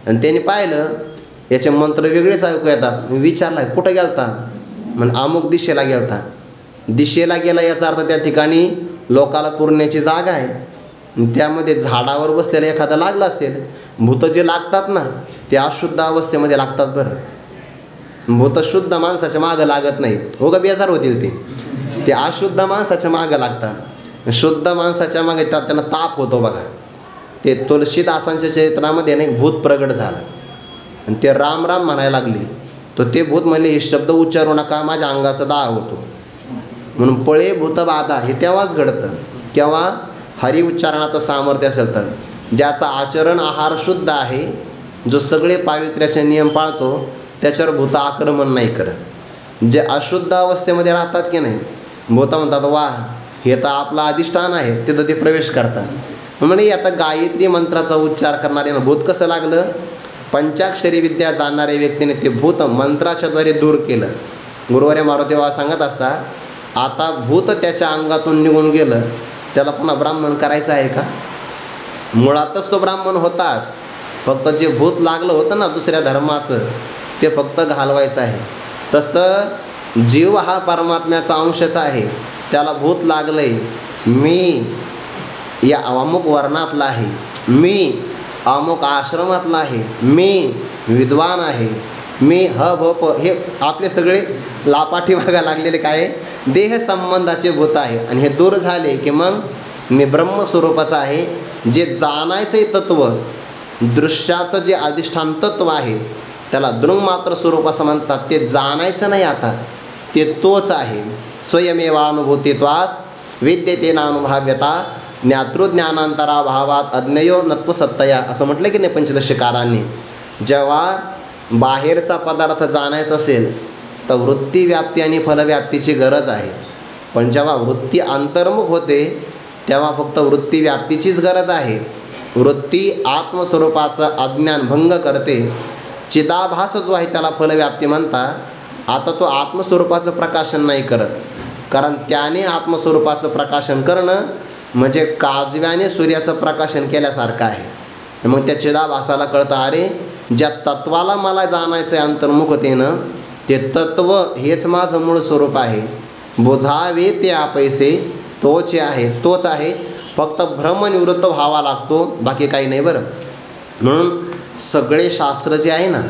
आणि त्यांनी पाहिलं याचे मंत्र वेगळेच ऐकू येतात. विचारला कुठं गेलता? म्हणजे अमुक दिशेला गेलता. दिशेला गेला याचा अर्थ त्या ठिकाणी लोकाला पुरण्याची जागा आहे, त्यामध्ये झाडावर बसलेला एखादा लागला असेल. भूत जे लागतात ना ते अशुद्ध अवस्थेमध्ये लागतात बरं. भूत शुद्ध माणसाच्या मागं लागत नाही, उगा बेजार होतील ते अशुद्ध माणसाच्या मागं लागतात. शुद्ध माणसाच्या मागे त्यांना ताप होतो बघा. ते तुलसीदासांच्या चरित्रामध्ये नाही भूत प्रगट झालं आणि ते राम राम म्हणायला लागली, तर ते भूत म्हणले हे शब्द उच्चारू नका, माझ्या अंगाचा दाह होतो. म्हणून पळे भूत बाधा हे तेव्हाच घडतं केव्हा हरी उच्चारणाचं सामर्थ्य असेल तर, ज्याचा आचरण आहार शुद्ध आहे, जो सगळे पावित्र्याचे नियम पाळतो, त्याच्यावर भूत आक्रमण नाही करत. जे अशुद्ध अवस्थेमध्ये राहतात की नाही, भूत म्हणतात वा हे तर आपलं अधिष्ठान आहे, तिथं ते प्रवेश करतात. म्हणजे आता गायत्री मंत्राचा उच्चार करणारे भूत कसं लागलं, पंचाक्षरी विद्या जाणणाऱ्या व्यक्तीने ते भूत मंत्राच्याद्वारे दूर केलं. गुरुवारी मारुतीबाबा सांगत असतात, आता भूत त्याच्या अंगातून निघून गेलं, त्याला पुन्हा ब्राह्मण करायचं आहे का? मुळातच तो ब्राह्मण होताच, फक्त जे भूत लागलं होतं ना दुसऱ्या धर्माचं, ते फक्त घालवायचं आहे. तसं जीव हा परमात्म्याचा अंशच आहे, त्याला भूत लागलं आहे, मी या अमुक वर्णातला आहे, मी अमुक आश्रमातला आहे, मी विद्वान आहे, मी ह भ प, हे आपले सगळे लापाठी भागा लागलेले काय देह संबंधाचे भूत आहे. आणि हे दूर झाले की मग मी ब्रह्मस्वरूपाचं आहे. जे जाणायचं तत्व, दृश्याचं जे अधिष्ठान तत्व आहे, त्याला दृङ्मात्र स्वरूप असं म्हणतात. ते जाणायचं नाही, आता ते तोच आहे. स्वयमेवानुभूतित्वात् विद्यते नानुभव्यता ज्ञातृज्ञानांतराभावात अज्ञयो नत्वसत्तया, असं म्हटलं की नाही पंचदशीकारांनी. जेव्हा बाहेरचा पदार्थ जाणायचा असेल तर वृत्ती व्याप्ती आणि फलव्याप्तीची गरज आहे. पण जेव्हा वृत्ती अंतर्मुख होते तेव्हा फक्त वृत्ती व्याप्तीचीच गरज आहे. वृत्ती आत्मस्वरूपाचं अज्ञान भंग करते. चिदाभास जो आहे त्याला फलव्याप्ती म्हणतात. आता तो आत्मस्वरूपाचं प्रकाशन नाही करत, कारण त्याने आत्मस्वरूपाचं प्रकाशन करणं म्हणजे काजव्याने सूर्याचं प्रकाशन केल्यासारखं आहे. मग त्या चिदाभासाला कळतं, अरे ज्या तत्वाला मला जाणायचं आहे अंतर्मुखतेनं, ते तत्व हेच माझं मूळ स्वरूप आहे. बुझावे ते आपैसे तोच आहे. फक्त भ्रमनिवृत्त व्हावा लागतो, बाकी काही नाही बरं. म्हणून सगळे शास्त्र जे आहे ना,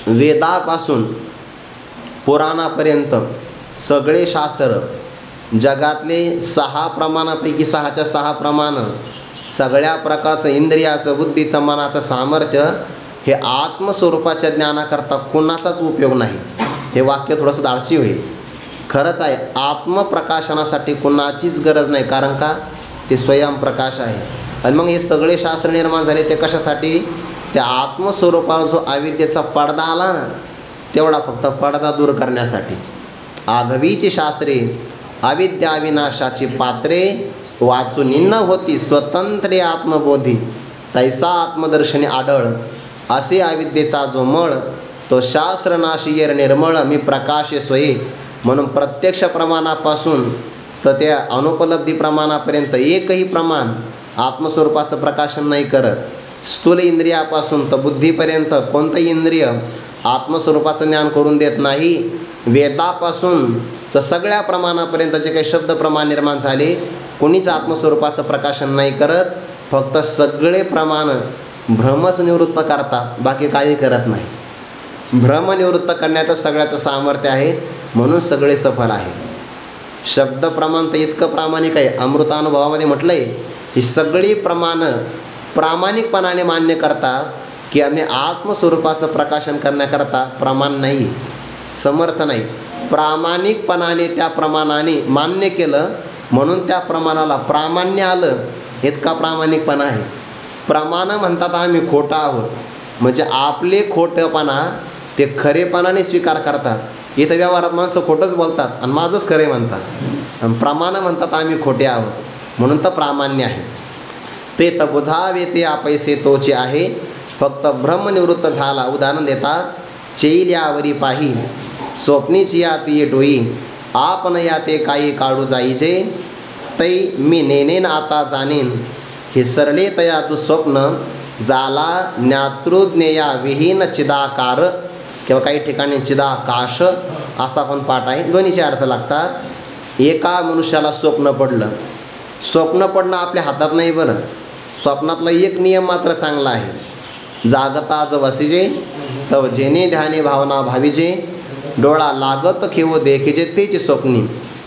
वेदापासून पुराणापर्यंत सगळे शास्त्र, जगातले 6 प्रमाणापैकी 6च्या 6 प्रमाणं, सगळ्या प्रकारचं इंद्रियाचं, बुद्धीचं, मनाचं सामर्थ्य हे आत्मस्वरूपाच्या ज्ञानाकरता कुणाचाच उपयोग नाही. हे वाक्य थोडंसं धाडसी होईल, खरंच आहे. आत्मप्रकाशनासाठी कुणाचीच गरज नाही, कारण का ते स्वयंप्रकाश आहे. आणि मग हे सगळे शास्त्र निर्माण झाले ते कशासाठी? त्या आत्मस्वरूपावर जो अविद्येचा पडदा आला ना, तेवढा फक्त पडदा दूर करण्यासाठी. आघवीची शास्त्रे अविद्याविनाशाची पात्रे, वाचून न होती स्वतंत्र आत्मबोधी, तैसा आत्मदर्शनी आढळ. असे अविद्येचा जो मळ, तो शास्त्रनाशी येर निर्मळ, मी प्रकाशे स्वये. म्हणून प्रत्यक्ष प्रमाणापासून तर त्या अनुपलब्धी प्रमाणापर्यंत एकही प्रमाण आत्मस्वरूपाचं प्रकाशन नाही करत. स्थूल इंद्रियापासून तर बुद्धीपर्यंत कोणतंही इंद्रिय आत्मस्वरूपाचं ज्ञान करून देत नाही. वेदापासून तर सगळ्या प्रमाणापर्यंत जे काही शब्द प्रमाण निर्माण झाले, कोणीच आत्मस्वरूपाचं प्रकाशन नाही करत. फक्त सगळे प्रमाण भ्रमच निवृत्त करतात, बाकी काही करत नाही. भ्रमनिवृत्त करण्याचं सगळ्याचं सामर्थ्य आहे, म्हणून सगळे सफल आहे. शब्द प्रमाण तर इतकं प्रामाणिक आहे, अमृतानुभवामध्ये म्हटलं आहे, ही सगळी प्रमाणं प्रामाणिकपणाने मान्य करतात की आम्ही आत्मस्वरूपाचं प्रकाशन करण्याकरता प्रमाण नाही, समर्थ नाही. प्रामाणिकपणाने त्या प्रमाणाने मान्य केलं म्हणून त्या प्रमाणाला प्रामाण्य आलं. इतका प्रामाणिकपणा आहे. प्रमाणं म्हणतात आम्ही खोटं आहोत, म्हणजे आपले खोटेपणा ते खरेपणाने स्वीकार करतात. इथं व्यवहारात माणसं खोटंच बोलतात आणि माझंच खरे म्हणतात. आणि प्रमाणं म्हणतात आम्ही खोटे आहोत, म्हणून तर प्रामाण्य आहे. ते तर बुझावे ते आपैसे तोचे आहे, फक्त ब्रह्मनिवृत्त झाला. उदाहरण देतात, चैल यावरी पाही स्वप्नीची या ती डोई, आपण या ते काही काढू जाईचे, तै मी नेनेन आता जाणेन. हे सरले तया तू स्वप्न जाला ज्ञातृज्ञेया विहीन चिदाकार, किंवा काही ठिकाणी चिदाकाश असा पण पाठ आहे. दोन्हीचे अर्थ लागतात. एका मनुष्याला स्वप्न पडलं. स्वप्न पडणं आपल्या हातात नाही बरं. स्वप्नातला एक नियम मात्र चांगला आहे, जागता ज वसिजे तव जेने ध्याने भावना भाविजे, डोळा लागत खेव देखिजे तेचे स्वप्नी.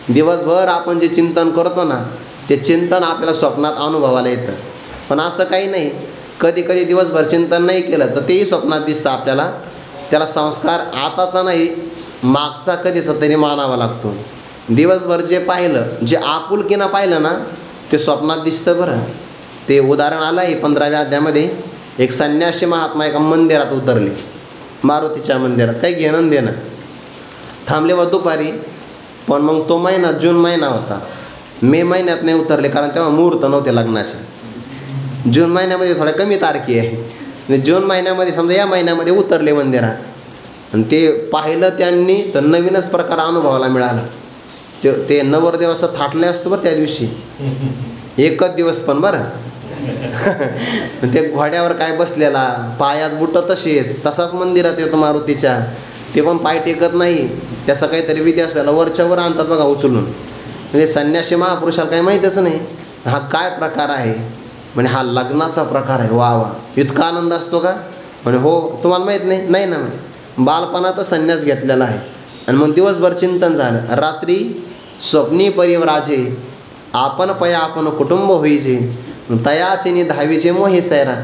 दिवसभर आपण जे चिंतन करतो ना, ते चिंतन आपल्याला स्वप्नात अनुभवायला येतं. पण असं काही नाही, कधी कधी दिवसभर चिंतन नाही केलं तर तेही स्वप्नात दिसतं आपल्याला. त्याला संस्कार आताचा नाही, मागचा कधीच तरी मानावा लागतो. दिवसभर जे पाहिलं, जे आपुलकीनं पाहिलं ना, ते स्वप्नात दिसतं बरं. ते उदाहरण आलं आहे 15व्या अध्यायामध्ये. एक संन्यासी महात्मा एका मंदिरात उतरले, मारुतीच्या मंदिरात. काही घेणं देणं, थांबले व दुपारी. पण मग तो महिना जून महिना होता. मे महिन्यात नाही उतरले, कारण तेव्हा मुहूर्त नव्हते लग्नाचे. जून महिन्यामध्ये थोड्या कमी तारखी आहे. जून महिन्यामध्ये समजा या महिन्यामध्ये उतरले मंदिरात, आणि ते पाहिलं त्यांनी तर नवीनच प्रकार अनुभवाला मिळाला. ते नवरदेवाचं थाटले असतो बरं त्या दिवशी, एकच दिवस पण बरं. ते घोड्यावर काय बसलेला, पायात बुटं तसाच मंदिरात येतो मारुतीच्या. ते पण पाय टेकत नाही, त्याचा काहीतरी विधी असलेला वरच्यावर आणतात बघा उचलून. म्हणजे संन्यासी महापुरुषाला काही माहीतच नाही हा काय प्रकार आहे. म्हणजे हा लग्नाचा प्रकार आहे. वा वा, इतका आनंद असतो का? म्हणजे हो, तुम्हाला माहीत नाही? नाही ना, बालपणातच संन्यास घेतलेला आहे. आणि मग दिवसभर चिंतन झालं. रात्री स्वप्नी परिवराजे, आपण पया आपण कुटुंब होईचे, तयाचे नि दहावीचे मोहे सैरा.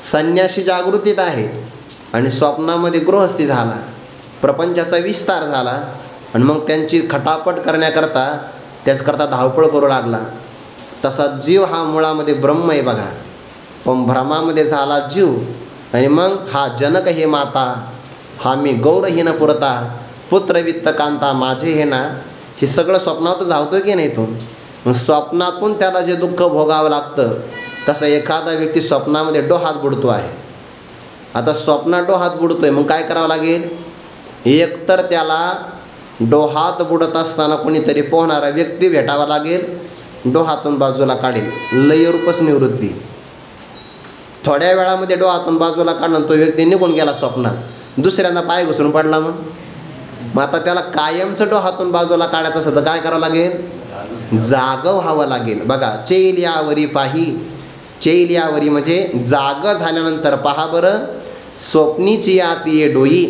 संन्यासी जागृतीत आहे आणि स्वप्नामध्ये गृहस्थी झाला, प्रपंचाचा विस्तार झाला. आणि मग त्यांची खटापट करण्याकरता त्याचकरता धावपळ करू लागला. तसा जीव हा मुळामध्ये ब्रह्म आहे बघा, पण भ्रमामध्ये झाला जीव. आणि मग हा जनक हे माता, हा मी गौरहीन पुरता, पुत्र वित्त कांता माझे हे ना. हे सगळं स्वप्नातच धावतो की नाही? तो स्वप्नातून त्याला जे दुःख भोगावं लागतं, तसं एखादा व्यक्ती स्वप्नामध्ये डोहात बुडतो आहे. आता स्वप्नात डोहात बुडतो आहे, मग काय करावं लागेल? एकतर त्याला डोहात बुडत असताना कोणीतरी पोहणारा व्यक्ती भेटावा लागेल, डोहातून बाजूला काढेल, लयरूपच निवृत्ती. थोड्या वेळामध्ये डोहातून बाजूला काढणं, तो व्यक्ती निघून गेला स्वप्नात. दुसऱ्यांदा पाय घुसरून पडला. मग आता त्याला कायमचं डोहातून बाजूला काढायचं असेल तर काय करावं लागेल? जागं व्हावं लागेल. बघा, चैल यावरी पाही. चैल यावरी म्हणजे जागं झाल्यानंतर पहा बरं. स्वप्नीची याती ये डोई,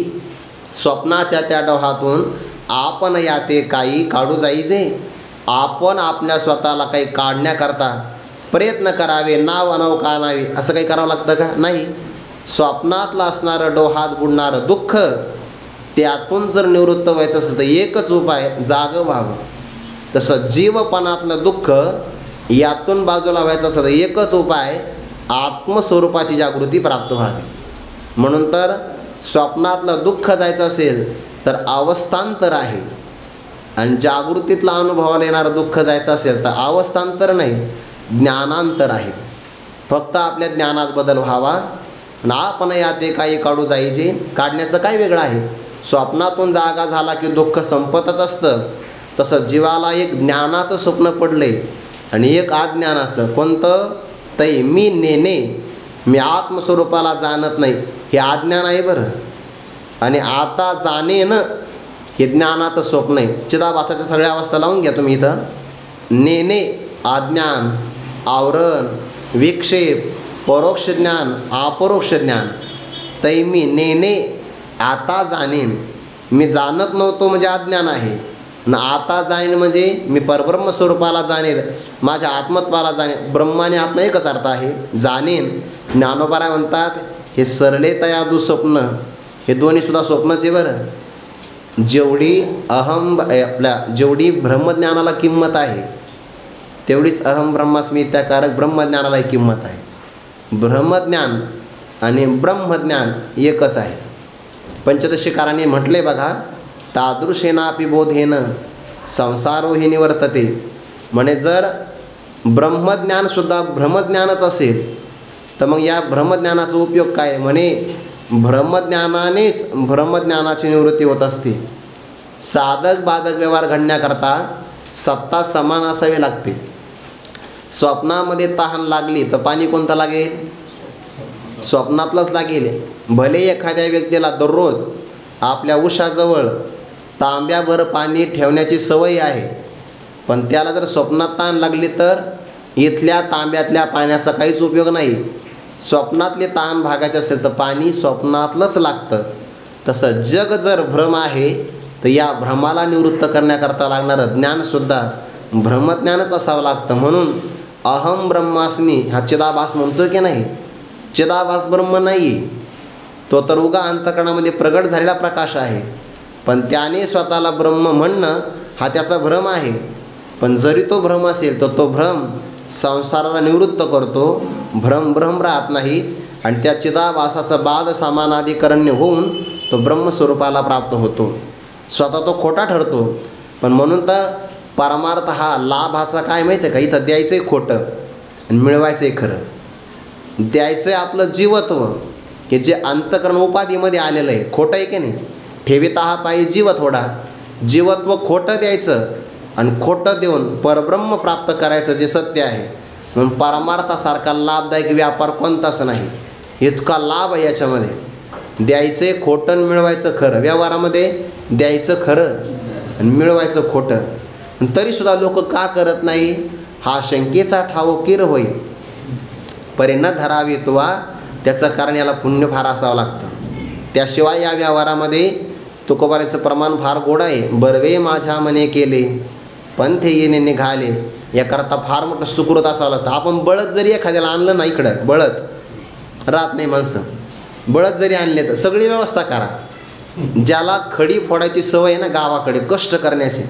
स्वप्नाच्या त्या डोहातून आपण याते काही काढू जायचे. आपण आपल्या स्वतःला काही काढण्याकरता प्रयत्न करावे, नाव अनौका आणावे, असं काही करावं लागतं का? नाही. स्वप्नातलं असणारं डोहात बुडणारं दुःख, त्यातून जर निवृत्त व्हायचं असेल तर एकच उपाय, जागं व्हावं. तसं जीवपणातलं दुःख यातून बाजूला व्हायचं असेल तर एकच उपाय, आत्मस्वरूपाची जागृती प्राप्त व्हावी. म्हणून तर स्वप्नातलं दुःख जायचं असेल तर अवस्थांतर आहे, आणि जागृतीतला अनुभवाला येणारं दुःख जायचं असेल तर अवस्थांतर नाही, ज्ञानांतर आहे. फक्त आपल्या ज्ञानात बदल व्हावा. आणि आपण याते काही काढू जायचे, काढण्याचं काय वेगळं आहे? स्वप्नातून जागा झाला की दुःख संपतच असतं. तसं जीवाला एक ज्ञानाचं स्वप्न पडले आणि एक अज्ञानाचं. कोणतं? तै मी नेणे, मी आत्मस्वरूपाला जाणत नाही, हे अज्ञान आहे बरं. आणि आता जाणेन हे ज्ञानाचं स्वप्न आहे. चिदाभासाच्या सगळ्या अवस्था लावून घ्या तुम्ही इथं. नेणे अज्ञान, आवरण, विक्षेप, परोक्ष ज्ञान, अपरोक्ष ज्ञान. तै मी नेणे, आता जाणेन. मी जाणत नव्हतो म्हणजे अज्ञान आहे, न आता जाणेन म्हणजे मी परब्रह्म स्वरूपाला जाणेल, माझ्या आत्मत्वाला जाणेल. ब्रह्म आणि आत्मा एकच अर्थ आहे, जाणेन. ज्ञानोबाला म्हणतात हे सरले तया दुःस्वप्न, हे दोन्हीसुद्धा स्वप्नच आहे बरं. जेवढी जेवढी ब्रह्मज्ञानाला किंमत आहे, तेवढीच अहम ब्रह्मास्मी त्याकारक ब्रह्मज्ञानालाही किंमत आहे. ब्रह्मज्ञान आणि ब्रह्मज्ञान एकच आहे. पंचदशीकारांनी म्हटले बघा, तादृशेनापि बोधेन संसारो हि निवर्तते. म्हणे जर ब्रह्मज्ञानसुद्धा ब्रह्मज्ञानच असेल तर मग या ब्रह्मज्ञानाचा उपयोग काय? म्हणे ब्रह्मज्ञानानेच ब्रह्मज्ञानाची निवृत्ती होत असते. साधक बाधक व्यवहार घडण्याकरता सत्ता समान असावी लागते. स्वप्नामध्ये तहान लागली तर पाणी कोणतं लागेल? स्वप्नातलंच लागेल. भले एखाद्या व्यक्तीला दररोज आपल्या उशाजवळ तांब्याभर पाणी ठेवण्याची सवय आहे, पण त्याला जर स्वप्नात तहान लागली तर इथल्या तांब्यातल्या पाण्याचा काहीच उपयोग नाही. स्वप्नातले तहान भागायचे असेल तर पाणी स्वप्नातलंच लागतं. तसं जग जर भ्रम आहे तर या भ्रमाला निवृत्त करण्याकरता लागणारं ज्ञानसुद्धा ब्रह्मज्ञानच असावं लागतं. म्हणून अहम ब्रह्मास्मी हा चिदाभास म्हणतो की नाही? चिदाभास ब्रह्म नाही, तो तर उगा अंतःकरणामध्ये प्रगट झालेला प्रकाश आहे. पण त्याने स्वतःला ब्रह्म म्हणणं हा त्याचा भ्रम आहे. पण जरी तो भ्रम असेल तर तो भ्रम संसाराला निवृत्त करतो, भ्रम राहत नाही आणि त्या चिदाभासाचं बाद समानाधिकरण्य होऊन तो ब्रह्मस्वरूपाला प्राप्त होतो. स्वतः तो खोटा ठरतो. पण म्हणून तर परमार्थ हा लाभाचा काय माहिती आहे का, इथं द्यायचंही खोटं आणि मिळवायचंही खरं. द्यायचं आहे आपलं जीवत्व, की जे अंतकरण उपाधीमध्ये आलेलं आहे, खोटं आहे की नाही. ठेविता हा पायी जीव थोडा, जीवत्व खोटं द्यायचं आणि खोटं देऊन परब्रह्म प्राप्त करायचं जे सत्य आहे. म्हणून परमार्थासारखा लाभदायक व्यापार कोणताच नाही. इतका लाभ आहे याच्यामध्ये. द्यायचे खोटं आणि मिळवायचं खरं. व्यवहारामध्ये द्यायचं खरं आणि मिळवायचं खोटं. तरीसुद्धा लोक का करत नाही, हा शंकेचा ठाव किर होईल. परी न धरावी तुवा, त्याचं कारण याला पुण्य फार असावं लागतं. त्याशिवाय या व्यवहारामध्ये तुकोबाराचं प्रमाण फार गोड आहे. बर्वे माझ्या मने केले पंथे येणे निघाले, याकरता फार मोठं सुकृत असावं लागतं. आपण बळच जरी एखाद्याला आणलं ना, इकडं बळच राहत नाही माणसं. बळच जरी आणले तर सगळी व्यवस्था करा. ज्याला खडी फोडायची सवय आहे ना गावाकडे, कष्ट करण्याची,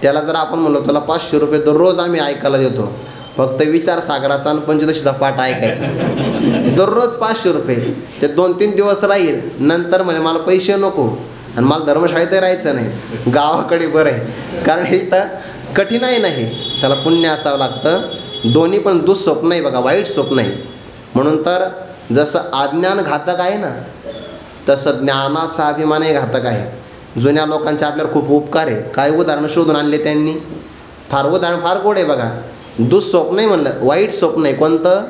त्याला जर आपण म्हणलो तुला 500 रुपये दररोज आम्ही ऐकायला देतो, फक्त विचार सागराचा आणि पंचदशीचा पाठ ऐकायचा, दररोज 500 रुपये. ते 2-3 दिवस राहील, नंतर म्हणजे मला पैसे नको आणि मला धर्मशाळेतही राहायचं नाही, गावाकडे बरं आहे. कारण हे तर कठीणही नाही, त्याला पुण्य असावं लागतं. दोन्ही पण दुःस्वप्न आहे बघा, वाईट स्वप्न आहे. म्हणून तर जसं अज्ञान घातक आहे ना, तसं ज्ञानाचा अभिमानही घातक आहे. जुन्या लोकांचे आपल्याला खूप उपकार आहे. काय उदाहरणं शोधून आणले त्यांनी, फार उदाहरण फार गोड आहे बघा. दुःस्वप्न आहे म्हणलं, वाईट स्वप्न आहे कोणतं,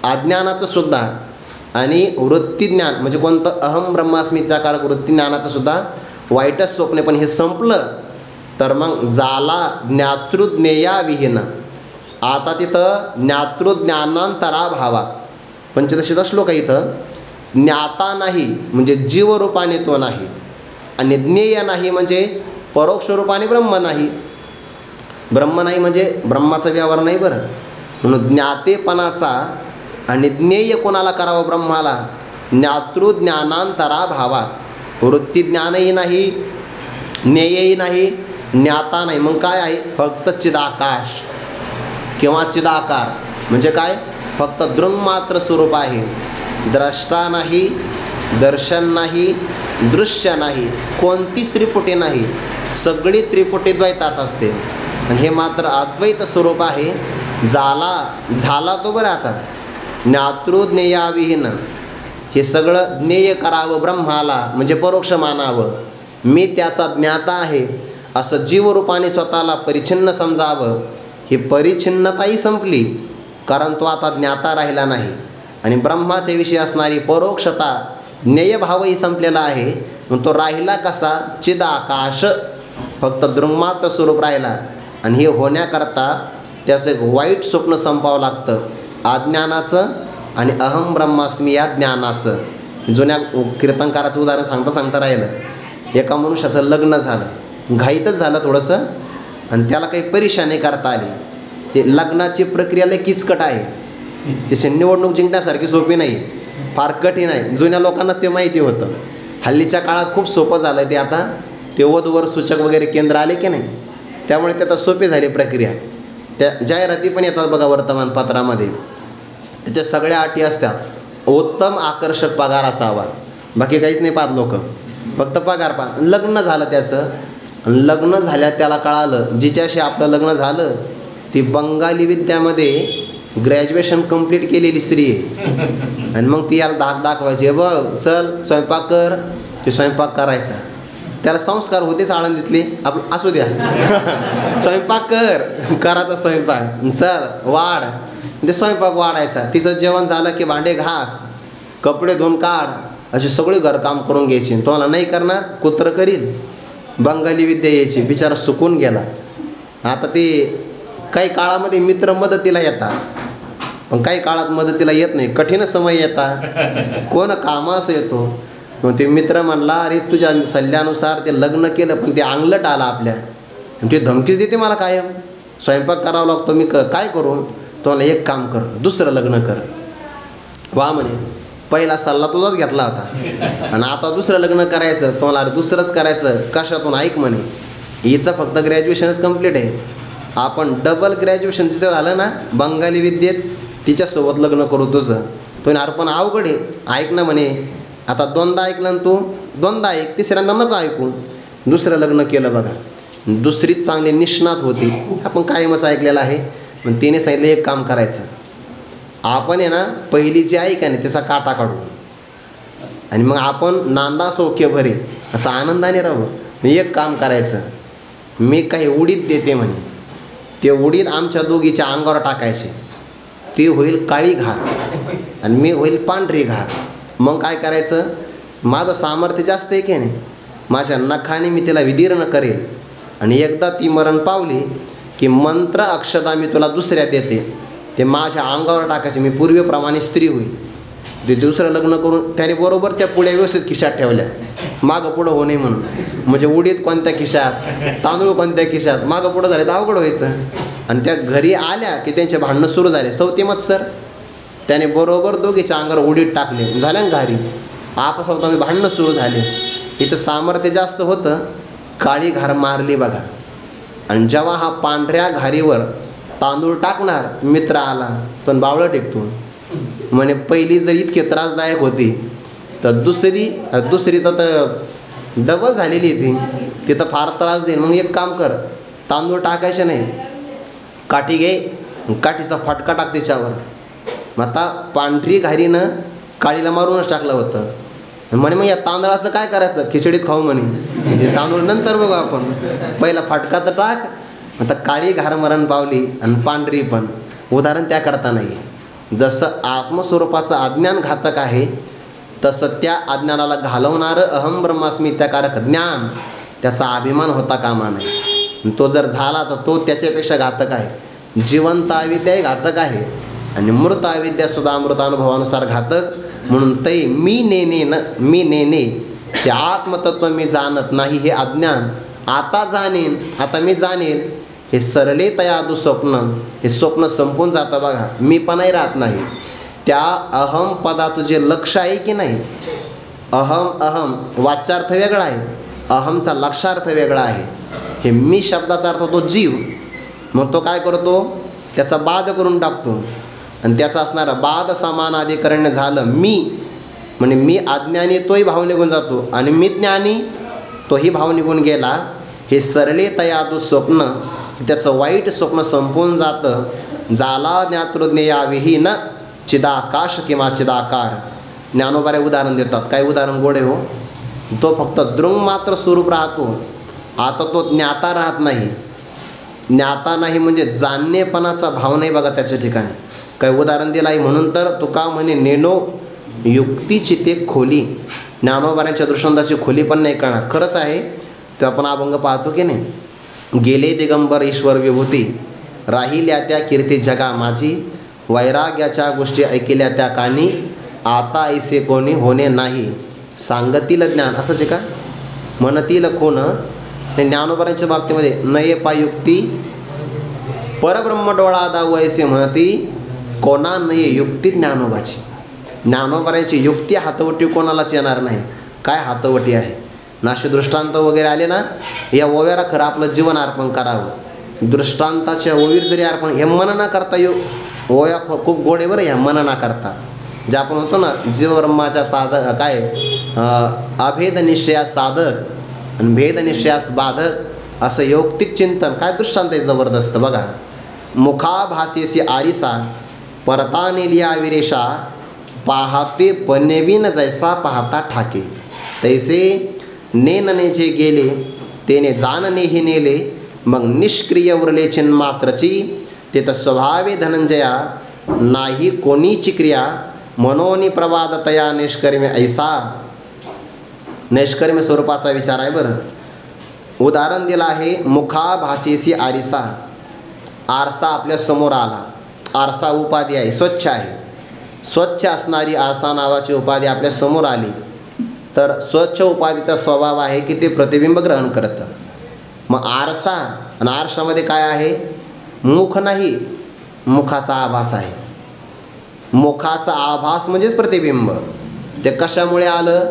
अज्ञानाचं सुद्धा. आणि वृत्तीज्ञान म्हणजे कोणतं, अहम ब्रह्मास्मित्याकारक वृत्तीज्ञानाचं सुद्धा वाईटच स्वप्न आहे. पण हे संपलं तर मग जाला ज्ञातृज्ञेयाविहीन. आता तिथं ज्ञातृज्ञानांतराभावात पंचदशीचा श्लोक आहे. इथं ज्ञाता नाही म्हणजे जीवरूपाने तो नाही, आणि ज्ञेय नाही म्हणजे परोक्ष रूपाने ब्रह्म नाही. ब्रह्म नाही म्हणजे ब्रह्माचा व्यवहार नाही बरं. म्हणून ज्ञातेपणाचा आणि ज्ञेय कोणाला करावं, ब्रह्माला. ज्ञातृज्ञानांतराभावात वृत्तीज्ञानही नाही, ज्ञेयही नाही, ज्ञाता नाही. मग काय आहे, फक्त चिदाकाश किंवा चिदाकार. म्हणजे काय, फक्त दृङ्मात्र स्वरूप आहे. द्रष्टा नाही, दर्शन नाही, दृश्य नाही, कोणतीच त्रिपुटी नाही. सगळी त्रिपुटी द्वैतात असते आणि हे मात्र अद्वैत स्वरूप आहे. झाला तो बरं. आता ज्ञातृज्ञेयाविहीन, हे सगळं ज्ञेय करावं ब्रह्माला म्हणजे परोक्ष मानावं. मी त्याचा ज्ञाता आहे असं जीवरूपाने स्वतःला परिच्छिन्न समजावं. ही परिच्छिन्नताही संपली, कारण तो आता ज्ञाता राहिला नाही. आणि ब्रह्माच्या विषयी असणारी परोक्षता, ज्ञेयभावही संपलेला आहे. मग तो राहिला कसा, चिदाकाश, फक्त दृङ्मात्र स्वरूप राहिला. आणि हे होण्याकरता त्याचं एक वाईट स्वप्न संपावं लागतं, अज्ञानाचं आणि अहम ब्रह्मास्मी या ज्ञानाचं. जुन्या कीर्तनकाराचं उदाहरण सांगता राहिलं. एका मनुष्याचं लग्न झालं, घाईतच झालं थोडंसं, आणि त्याला काही परेशानी करता आली. ते लग्नाची प्रक्रिया लय किचकट आहे. तशी निवडणूक जिंकण्यासारखी सोपी नाही, फार कठीण आहे. जुन्या लोकांना ते माहिती होतं. हल्लीच्या काळात खूप सोपं झालं ते. आता ते वधूवर सूचक वगैरे केंद्र आले की नाही, त्यामुळे ते आता सोपी झाली प्रक्रिया. त्या जाहिराती पण येतात बघा वर्तमानपत्रामध्ये, त्याच्या सगळ्या अटी असतात. उत्तम आकर्षक पगार असावा, बाकी काहीच नाही पाहत लोक, फक्त पगार पाहत. लग्न झालं त्याचं, लग्न झाल्या त्याला कळालं जिच्याशी आपलं लग्न झालं ती बंगाली विद्यामध्ये ग्रॅज्युएशन कंप्लीट केलेली स्त्री आहे. आणि मग ती याला धाक दाखवायची, बघ चल स्वयंपाक कर. ते स्वयंपाक करायचा, त्याला संस्कार होतेच आळंदीतले, आपण असू द्या स्वयंपाक करायचा स्वयंपाक, चल वाढ. ते स्वयंपाक वाढायचा. तिचं जेवण झालं की भांडे घास, कपडे धुवून काढ, असे सगळे घरकाम करून घ्यायचे. तो नाही करणार, कुत्र करील. बंगाली विद्या यायची, बिचारा सुकून गेला. आता ते काही काळामध्ये मित्र मदतीला येतात, पण काही काळात मदतीला येत नाही, कठीण समय येतात, कोण कामास येतो. मग ते मित्र म्हणला, अरे तुझ्या सल्ल्यानुसार ते लग्न केलं, पण ते अंगलट आला आपल्या, ते धमकीच देते मला कायम, स्वयंपाक करावा लागतो, मी काय करू. तो मला एक काम कर, दुसरं लग्न कर. वा म्हणे, पहिला सल्ला तुझाच घेतला होता आणि आता दुसरं लग्न करायचं. तो मला अरे दुसरंच करायचं कशातून, ऐक म्हणे, हिचं फक्त ग्रॅज्युएशनच कंप्लीट आहे, आपण डबल ग्रॅज्युएशन तिचं झालं ना बंगाली विद्येत, तिच्यासोबत लग्न करू तुझं. तो अरे पण अवघड आहे, ऐक ना म्हणे. आता दोनदा ऐकलं ना तू, दोनदा ऐक, तिसऱ्यांदा नको ऐकून. दुसरं लग्न केलं बघा. दुसरीच चांगली निष्णात होती, आपण कायमच ऐकलेलं आहे. पण तिने सांगितलं एक काम करायचं, आपण आहे ना पहिली जी ऐक आहे ना त्याचा काटा काढू आणि मग आपण नांदा सौख्य भरे असं आनंदाने राहू. एक काम करायचं, मी काही उडीद देते म्हणे, ते उडीद आमच्या दोघीच्या अंगावर टाकायचे, ती होईल काळी घार आणि मी होईल पांढरी घार. मग काय करायचं, माझं सामर्थ्य जास्त आहे की नाही, माझ्या नखाने मी तिला विदीर्ण करेल आणि एकदा ती मरण पावली की मंत्र अक्षता मी तुला दुसऱ्या देते, ते माझ्या अंगावर टाकायचे, मी पूर्वीप्रमाणे स्त्री होईल. ते दुसरं लग्न करून त्याने बरोबर त्या पुढ्या व्यवस्थित खिशात ठेवल्या, मागं पुढं होणे म्हणून. म्हणजे उडीद कोणत्या खिशात, तांदूळ कोणत्या खिशात, मागं पुढं झाले तर अवघड व्हायचं. आणि त्या घरी आल्या की त्यांचे भांडणं सुरू झाले. सौती मत सर त्याने बरोबर दोघीच्या अंगावर उडीद टाकले, झाल्या घारी. आपसात भांडणं सुरू झाले. इथं सामर्थ्य जास्त होतं, काळी घार मारली बघा. आणि जेव्हा हा पांढऱ्या घारीवर तांदूळ टाकणार, मित्र आला पण बावळं टेकतो म्हणे, पहिली जर इतके त्रासदायक होती तर दुसरी तर डबल झालेली ती, तिथं फार त्रास देईल. मग एक काम कर, तांदूळ टाकायचे नाही, काठी घे, काठीचा फटका टाक त्याच्यावर. मग आता पांढरी घारीनं काळीला मारूनच टाकलं होतं. म्हणे मग या तांदळाचं काय करायचं, खिचडीत खाऊ म्हणे, हे तांदूळ नंतर बघू आपण, पहिला फटका तर टाक. आता काळी घार मरण पावली आणि पांढरी पण. उदाहरण त्याकरता नाही, जसं आत्मस्वरूपाचं अज्ञान घातक आहे तसं त्या अज्ञानाला घालवणारं अहम ब्रह्मास्मित्याकारक ज्ञान, त्याचा अभिमान होता कामा नये. तो जर झाला तर तो त्याच्यापेक्षा घातक आहे. जिवंत अविद्याही घातक आहे आणि मृत अविद्यासुद्धा अमृतानुभवानुसार घातक. म्हणून ते मी नेणे ते आत्मतत्व मी जाणत नाही हे अज्ञान आता जाणेन, आता मी जाणेन, हे सरले तयादू स्वप्न, हे स्वप्न संपून जातं बघा. मी पणही राहत नाही. त्या अहम पदाचं जे लक्ष आहे की नाही, अहम वाच्यार्थ वेगळा आहे, अहमचा लक्षार्थ वेगळा आहे. हे मी शब्दाचा अर्थ होतो जीव. मग तो काय करतो, त्याचा बाद करून टाकतो आणि त्याचा असणारा बाद समान अधिकरण्य झालं मी, म्हणजे मी अज्ञानी तोही भाव निघून जातो आणि मी ज्ञानी तोही भाव निघून गेला. हे सरले तयादू स्वप्न, त्याचं वाईट स्वप्न संपून जातं. जाला ज्ञातृज्ञेया विहीन चिदाकाश किंवा चिदाकार. ज्ञानोबारे उदाहरण देतात, काय उदाहरण गोडे हो. तो फक्त दृंग मात्र स्वरूप राहतो, आता तो ज्ञाता राहत नाही. ज्ञाता नाही म्हणजे जाणणेपणाचा भाव नाही बघा त्याच्या ठिकाणी. काय उदाहरण दिलं आहे म्हणून तर तुका म्हणे नेनो युक्तीची ते खोली. ज्ञानोबाऱ्यांच्या दृष्टांताची खोली पण नाही कळणार. खरंच आहे ते आपण अभंग पाहतो की नाही, गेले दिगंबर ईश्वर विभूती, राहिल्या त्या कीर्ती जगा माझी, वैराग्याच्या गोष्टी ऐकल्या त्या कानी, आता ऐसे कोणी होणे नाही, सांगतील ज्ञान. असंच आहे का, म्हणतील कोण. ज्ञानोबाऱ्यांच्या बाबतीमध्ये नये पायुक्ती परब्रह्म डोळा दाऊ ऐसे म्हणती, कोणा नये युक्ती ज्ञानोबाची. ज्ञानोबाऱ्यांची युक्ती हातवटी कोणालाच येणार नाही. काय हातवटी आहे, नाशे दृष्टांत वगैरे आले ना, या ओव्याला खरं आपलं जीवन अर्पण करावं. दृष्टांताच्या ओवीर जरी अर्पण, हे मन न करता ओव्या खूप गोडे बरं, ह्या मन ना करता. जे आपण होतो ना जीवब्रह्माच्या साधक, काय अभेद निश्चयास साधक आणि भेद निश्चयास बाधक, असं यौक्तिक चिंतन. काय दृष्टांत आहे जबरदस्त बघा. मुखाभासेसी आरिसा, परता नेलिया विरेशा, पाहते पणवीन जैसा पाहता ठाके, तैसे नेनने जे गेले तेने जाननेही नेले, मग निष्क्रिय उरले चिन्मात्रची, ते तर स्वभावे धनंजया, नाही कोणीची क्रिया, मनोनी प्रवाद तया निष्कर्म्य ऐसा. निष्कर्म्य स्वरूपाचा विचार आहे बरं. उदाहरण दिलं आहे, मुखाभासेसी आरिसा. आरसा आपल्या समोर आला, आरसा उपाधी आहे, स्वच्छ आहे. स्वच्छ असणारी आरसा नावाची उपाधी आपल्या समोर आली तर स्वच्छ उपाधीचा स्वभाव आहे की ते प्रतिबिंब ग्रहण करतं. मग आरसा आणि आरशामध्ये काय आहे, मुख नाही, मुखाचा आभास आहे. मुखाचा आभास म्हणजेच प्रतिबिंब. ते कशामुळे आलं,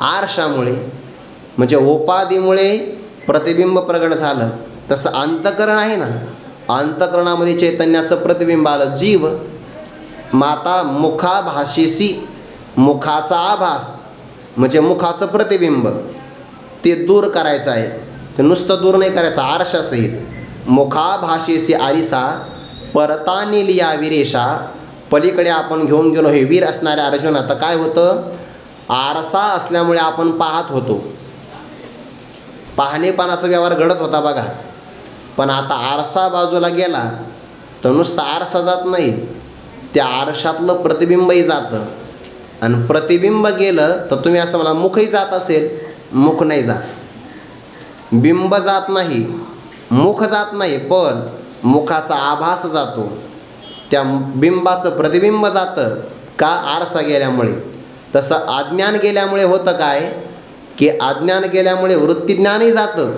आरशामुळे. म्हणजे उपाधीमुळे प्रतिबिंब प्रगट झालं. तसं अंतःकरण आहे ना, अंतःकरणामध्ये चैतन्याचं प्रतिबिंब आलं जीव. माता मुखाभाषेशी, मुखाचा आभास म्हणजे मुखाचं प्रतिबिंब ते दूर करायचं आहे. ते नुसतं दूर नाही करायचं, आरशासहित मुखाभाषेशी आरिसा परता नेलिया विरेशा. पलीकडे आपण घेऊन गेलो हे वीर असणाऱ्या अर्जुन. आता काय होतं, आरसा असल्यामुळे आपण पाहत होतो, पाहणेपणाचा व्यवहार घडत होता बघा. पण आता आरसा बाजूला गेला तर नुसता आरसा जात नाही, त्या आरशातलं प्रतिबिंबही जातं. आणि प्रतिबिंब गेलं तर तुम्ही असं मला मुखही जात असेल, मुख नाही जात. बिंब जात नाही, मुख जात नाही, पण मुखाचा आभास जातो. त्या बिंबाचं प्रतिबिंब जातं का, आरसा गेल्यामुळे. तसं अज्ञान गेल्यामुळे होतं काय की अज्ञान गेल्यामुळे वृत्तीज्ञानही जातं.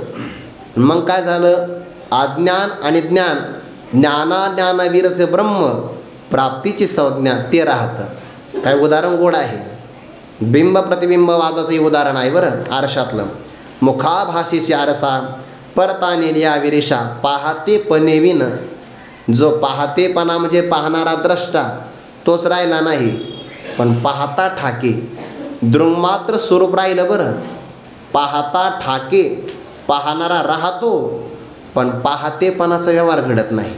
मग काय झालं, अज्ञान आणि ज्ञान, ज्ञानाज्ञानविरथ ब्रह्म प्राप्तीची संज्ञा ते राहतं. काय उदाहरण गोड आहे, बिंब प्रतिबिंब वादाचंही उदाहरण आहे बरं आरशातलं. मुखाभाषेशी आरसा परता नेलिया विरेशा. पाहते पणेविन, जो पाहतेपणा म्हणजे पाहणारा द्रष्टा तोच राहिला नाही, पण पाहता ठाके दृंगमात्र स्वरूप राहिलं बरं. पाहता ठाके पाहणारा राहतो, पण पाहतेपणाचा व्यवहार घडत नाही.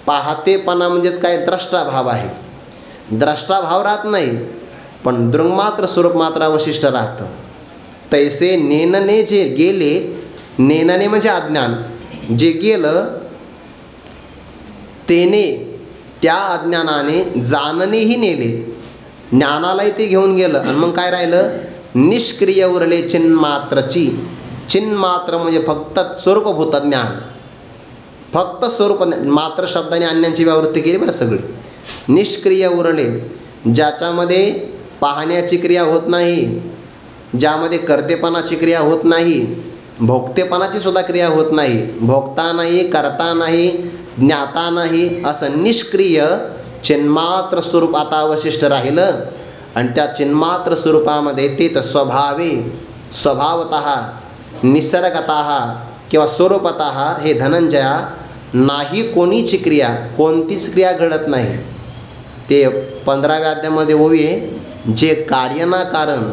पाहतेपणा म्हणजेच काय, द्रष्टाभाव आहे. द्रष्टाभाव राहत नाही, पण दृंगमात्र स्वरूप मात्र अवशिष्ट राहतं. तैसे नेनने जे गेले, नेनने म्हणजे अज्ञान, जे गेलं तेने त्या अज्ञानाने जाणणेही नेले, ज्ञानालाही ते घेऊन गेलं. आणि मग काय राहिलं, निष्क्रिय उरले चिन्मात्रची. चिन्मात्र म्हणजे फक्त स्वरूपभूत ज्ञान, फक्त स्वरूप. मात्र शब्दाने अन्यांची व्यावृत्ती केली बरं सगळी. निष्क्रिय उरले, ज्याच्यामध्ये पाहण्याची क्रिया होत नाही, ज्यामध्ये कर्तेपणाची क्रिया होत नाही, भोगतेपणाची सुद्धा क्रिया होत नाही. भोगता नाही, करता नाही, ज्ञाता नाही, असं निष्क्रिय चिन्मात्र स्वरूप आता अवशिष्ट राहिलं. आणि त्या चिन्मात्र स्वरूपामध्ये ते तर स्वभावे, स्वभावतः, निसर्गतः किंवा स्वरूपतः हे धनंजया नाही कोणीची क्रिया, कोणतीच क्रिया घडत नाही. ते 15व्या अध्यायामध्ये ओवी आहे, जे कार्य ना कारण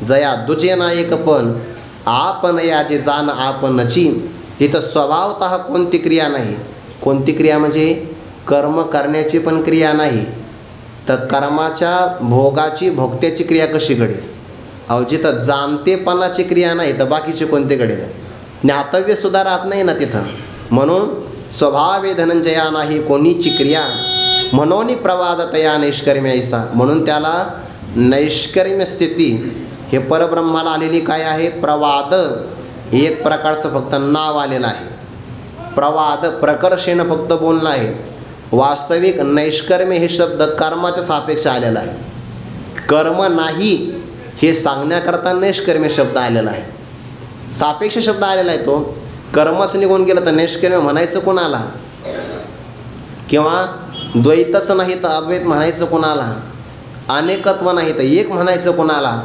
जया दुजे नायकपण आपण याचे जाण आपणची. इथं स्वभावतः कोणती क्रिया नाही. कोणती क्रिया म्हणजे कर्म करण्याची पण क्रिया नाही, तर कर्माच्या भोगाची भोगत्याची क्रिया कशी घडेल. अहो जिथं जाणतेपणाची क्रिया नाही तर बाकीचे कोणते घडेल, ज्ञातव्यसुद्धा राहत नाही ना तिथं. म्हणून स्वभावे धनंजया नाही कोणीची क्रिया, म्हणून प्रवादतया नैष्कर्म्य ऐसा. म्हणून त्याला नैष्कर्म्य स्थिती हे परब्रह्माला आलेली काय आहे, प्रवाद. एक प्रकारचं फक्त नाव आलेलं आहे. प्रवाद प्रकर्षेनं फक्त बोलणं आहे. वास्तविक नैष्कर्म्य हे शब्द कर्माच्या सापेक्ष आलेला आहे. कर्म नाही हे सांगण्याकरता नैष्कर्म्य शब्द आलेला आहे. सापेक्ष शब्द आलेला आहे तो. कर्मच निघून गेलं तर नैष्कर्म्य म्हणायचं कोणाला, किंवा द्वैतच नाही तर अद्वैत म्हणायचं कोणाला, अनेकत्व नाही तर एक म्हणायचं कोणाला.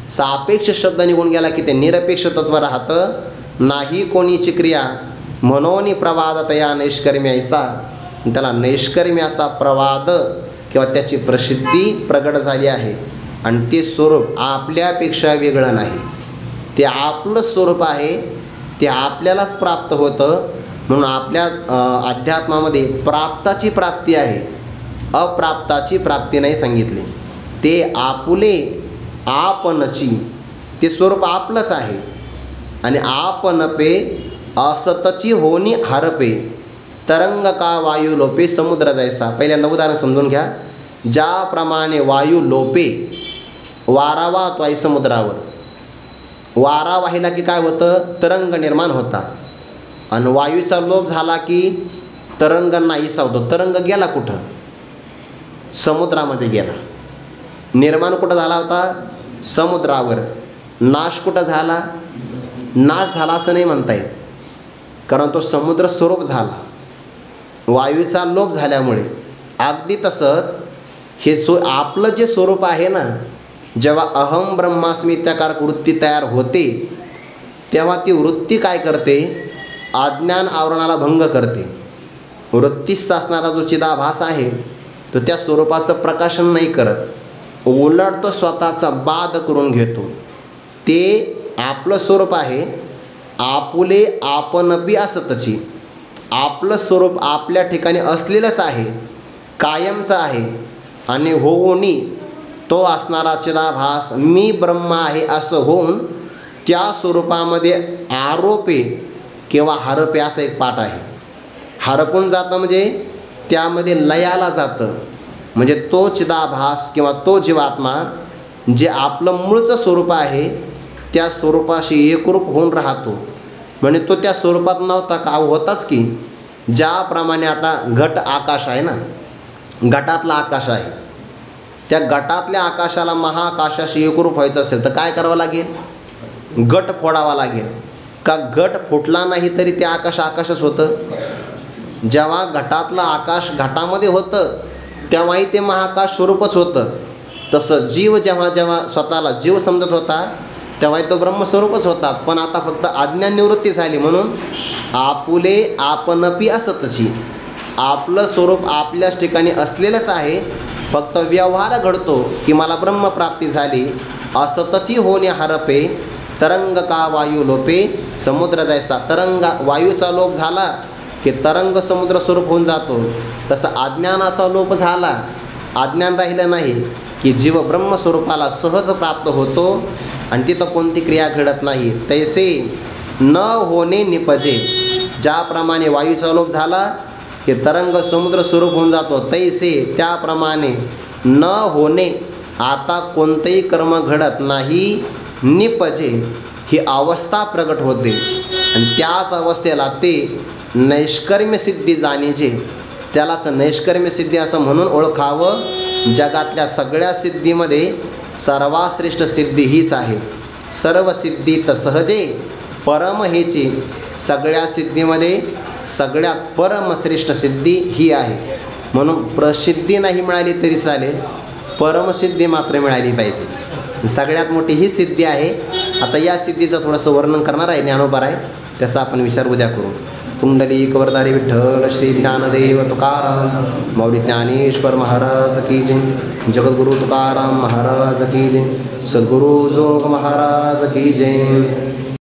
सापेक्ष शब्द निघून गेला की ते निरपेक्ष तत्व राहतं. नाही कोणीची क्रिया म्हणून प्रवादतया नैष्कर्म्य ऐसा. त्याला नैष्कर्म्य असा प्रवाद किंवा त्याची प्रसिद्धी प्रगट झाली आहे. आणि ते स्वरूप आपल्यापेक्षा वेगळं नाही, ते आपलं स्वरूप आहे, ते आपल्यालाच प्राप्त होतं. म्हणून आपल्या अध्यात्मामध्ये प्राप्ताची प्राप्ती आहे, अप्राप्ताची प्राप्ती नाही सांगितली. ते आपुले आपणची, ते स्वरूप आपलंच आहे. आणि आपणपे असतची होणी हरपे, तरंग का वायू लोपे समुद्र जैसा. पहिल्यांदा उदाहरण समजून घ्या. ज्याप्रमाणे वायू लोपे, वारा वाहतो आहे समुद्रावर, वारा वाहिला की काय होतं, तरंग निर्माण होता. आणि वायूचा लोप झाला की तरंग नाहीसा होतो. तरंग गेला कुठं, समुद्रामध्ये गेला. निर्माण कुठं झाला होता, समुद्रावर. नाश कुठं झाला, नाश झाला असं नाही म्हणता येत, कारण तो समुद्र स्वरूप झाला वायूचा लोप झाल्यामुळे. अगदी तसंच हे आपलं जे स्वरूप आहे ना, जेव्हा अहम ब्रह्मास्मी त्याकारक वृत्ती तयार होते तेव्हा ती वृत्ती काय करते, अज्ञान आवरणाला भंग करते. वृत्तीस्थ असणारा जो चिदाभास आहे तो त्या स्वरूपाचं प्रकाशन नाही करत, उलट तो स्वतःचा बाध करून घेतो. ते आपलं स्वरूप आहे. आपुले आपणबी असतची. आपलं स्वरूप आपल्या ठिकाणी असलेलंच आहे, कायमचं आहे. आणि होऊनी तो असणारा चिदाभास मी ब्रह्म आहे असं होऊन त्या स्वरूपामध्ये आरोपे किंवा हरपे असा एक पाठ आहे. हरपून जातं म्हणजे त्यामध्ये लयाला जातं. म्हणजे तो चिदाभास किंवा तो जीवात्मा जे आपलं मूळचं स्वरूप आहे त्या स्वरूपाशी एकरूप होऊन राहतो. म्हणजे तो त्या स्वरूपात नव्हता का होताच की. ज्याप्रमाणे आता घट आकाश आहे ना, घटातला आकाश आहे, त्या घटातल्या आकाशाला महाआकाशाशी एकरूप व्हायचं असेल तर काय करावं लागेल? घट फोडावा लागेल. का घट फुटला नाही तरी ते आकाश आकाशच होतं. जेव्हा घटातलं आकाश घटामध्ये होतं तेव्हाही ते महाआकाश स्वरूपच होतं. तसं जीव जेव्हा जेव्हा स्वतःला जीव समजत होता तेव्हाही तो ब्रह्मस्वरूपच होता. पण आता फक्त अज्ञान निवृत्ती झाली म्हणून आपुले आपणपी असतची. आपलं स्वरूप आपल्याच ठिकाणी असलेलंच आहे, फक्त व्यवहार घडतो की मला ब्रह्मप्राप्ती झाली. असतची होणे हरपे तरंग का वायू लोपे. समुद्र जैसा तरंग वायूचा लोप झाला की तरंग समुद्र स्वरूप होऊन जातो, तसं अज्ञानाचा लोप झाला, अज्ञान राहिलं नाही की जीव ब्रह्मस्वरूपाला सहज प्राप्त होतो आणि तिथं कोणती क्रिया घडत नाही. तैसे न होणे निपजे. ज्याप्रमाणे वायूचा लोप झाला की तरंग समुद्र स्वरूप होऊन जातो, तैसे त्याप्रमाणे न होणे आता कोणतेही कर्म घडत नाही. निपजे ही अवस्था प्रगट होते आणि त्याच अवस्थेला ते नैष्कर्म्य सिद्धी जाणीजे. त्यालाच नैष्कर्म्य सिद्धी असं म्हणून ओळखावं. जगातल्या सगळ्या सिद्धीमध्ये सर्वात श्रेष्ठ सिद्धी हीच आहे. सर्व सिद्धीत सहजे परम हेची. सगळ्या सिद्धीमध्ये सगळ्यात परमश्रेष्ठ सिद्धी ही आहे. म्हणून प्रसिद्धी नाही मिळाली तरी चालेल, परमसिद्धी मात्र मिळाली पाहिजे. सगळ्यात मोठी ही सिद्धी आहे. आता या सिद्धीचं थोडंसं वर्णन करणार आहे ज्ञानोबा आहे, त्याचा आपण विचार उद्या करू. पुंडलिक वरदारी विठ्ठल श्री ज्ञानदेव तुकाराम मौली ज्ञानेश्वर महाराज की जय. जगद्गुरु तुकाराम महाराज की जय. सद्गुरु जोग महाराज की जय.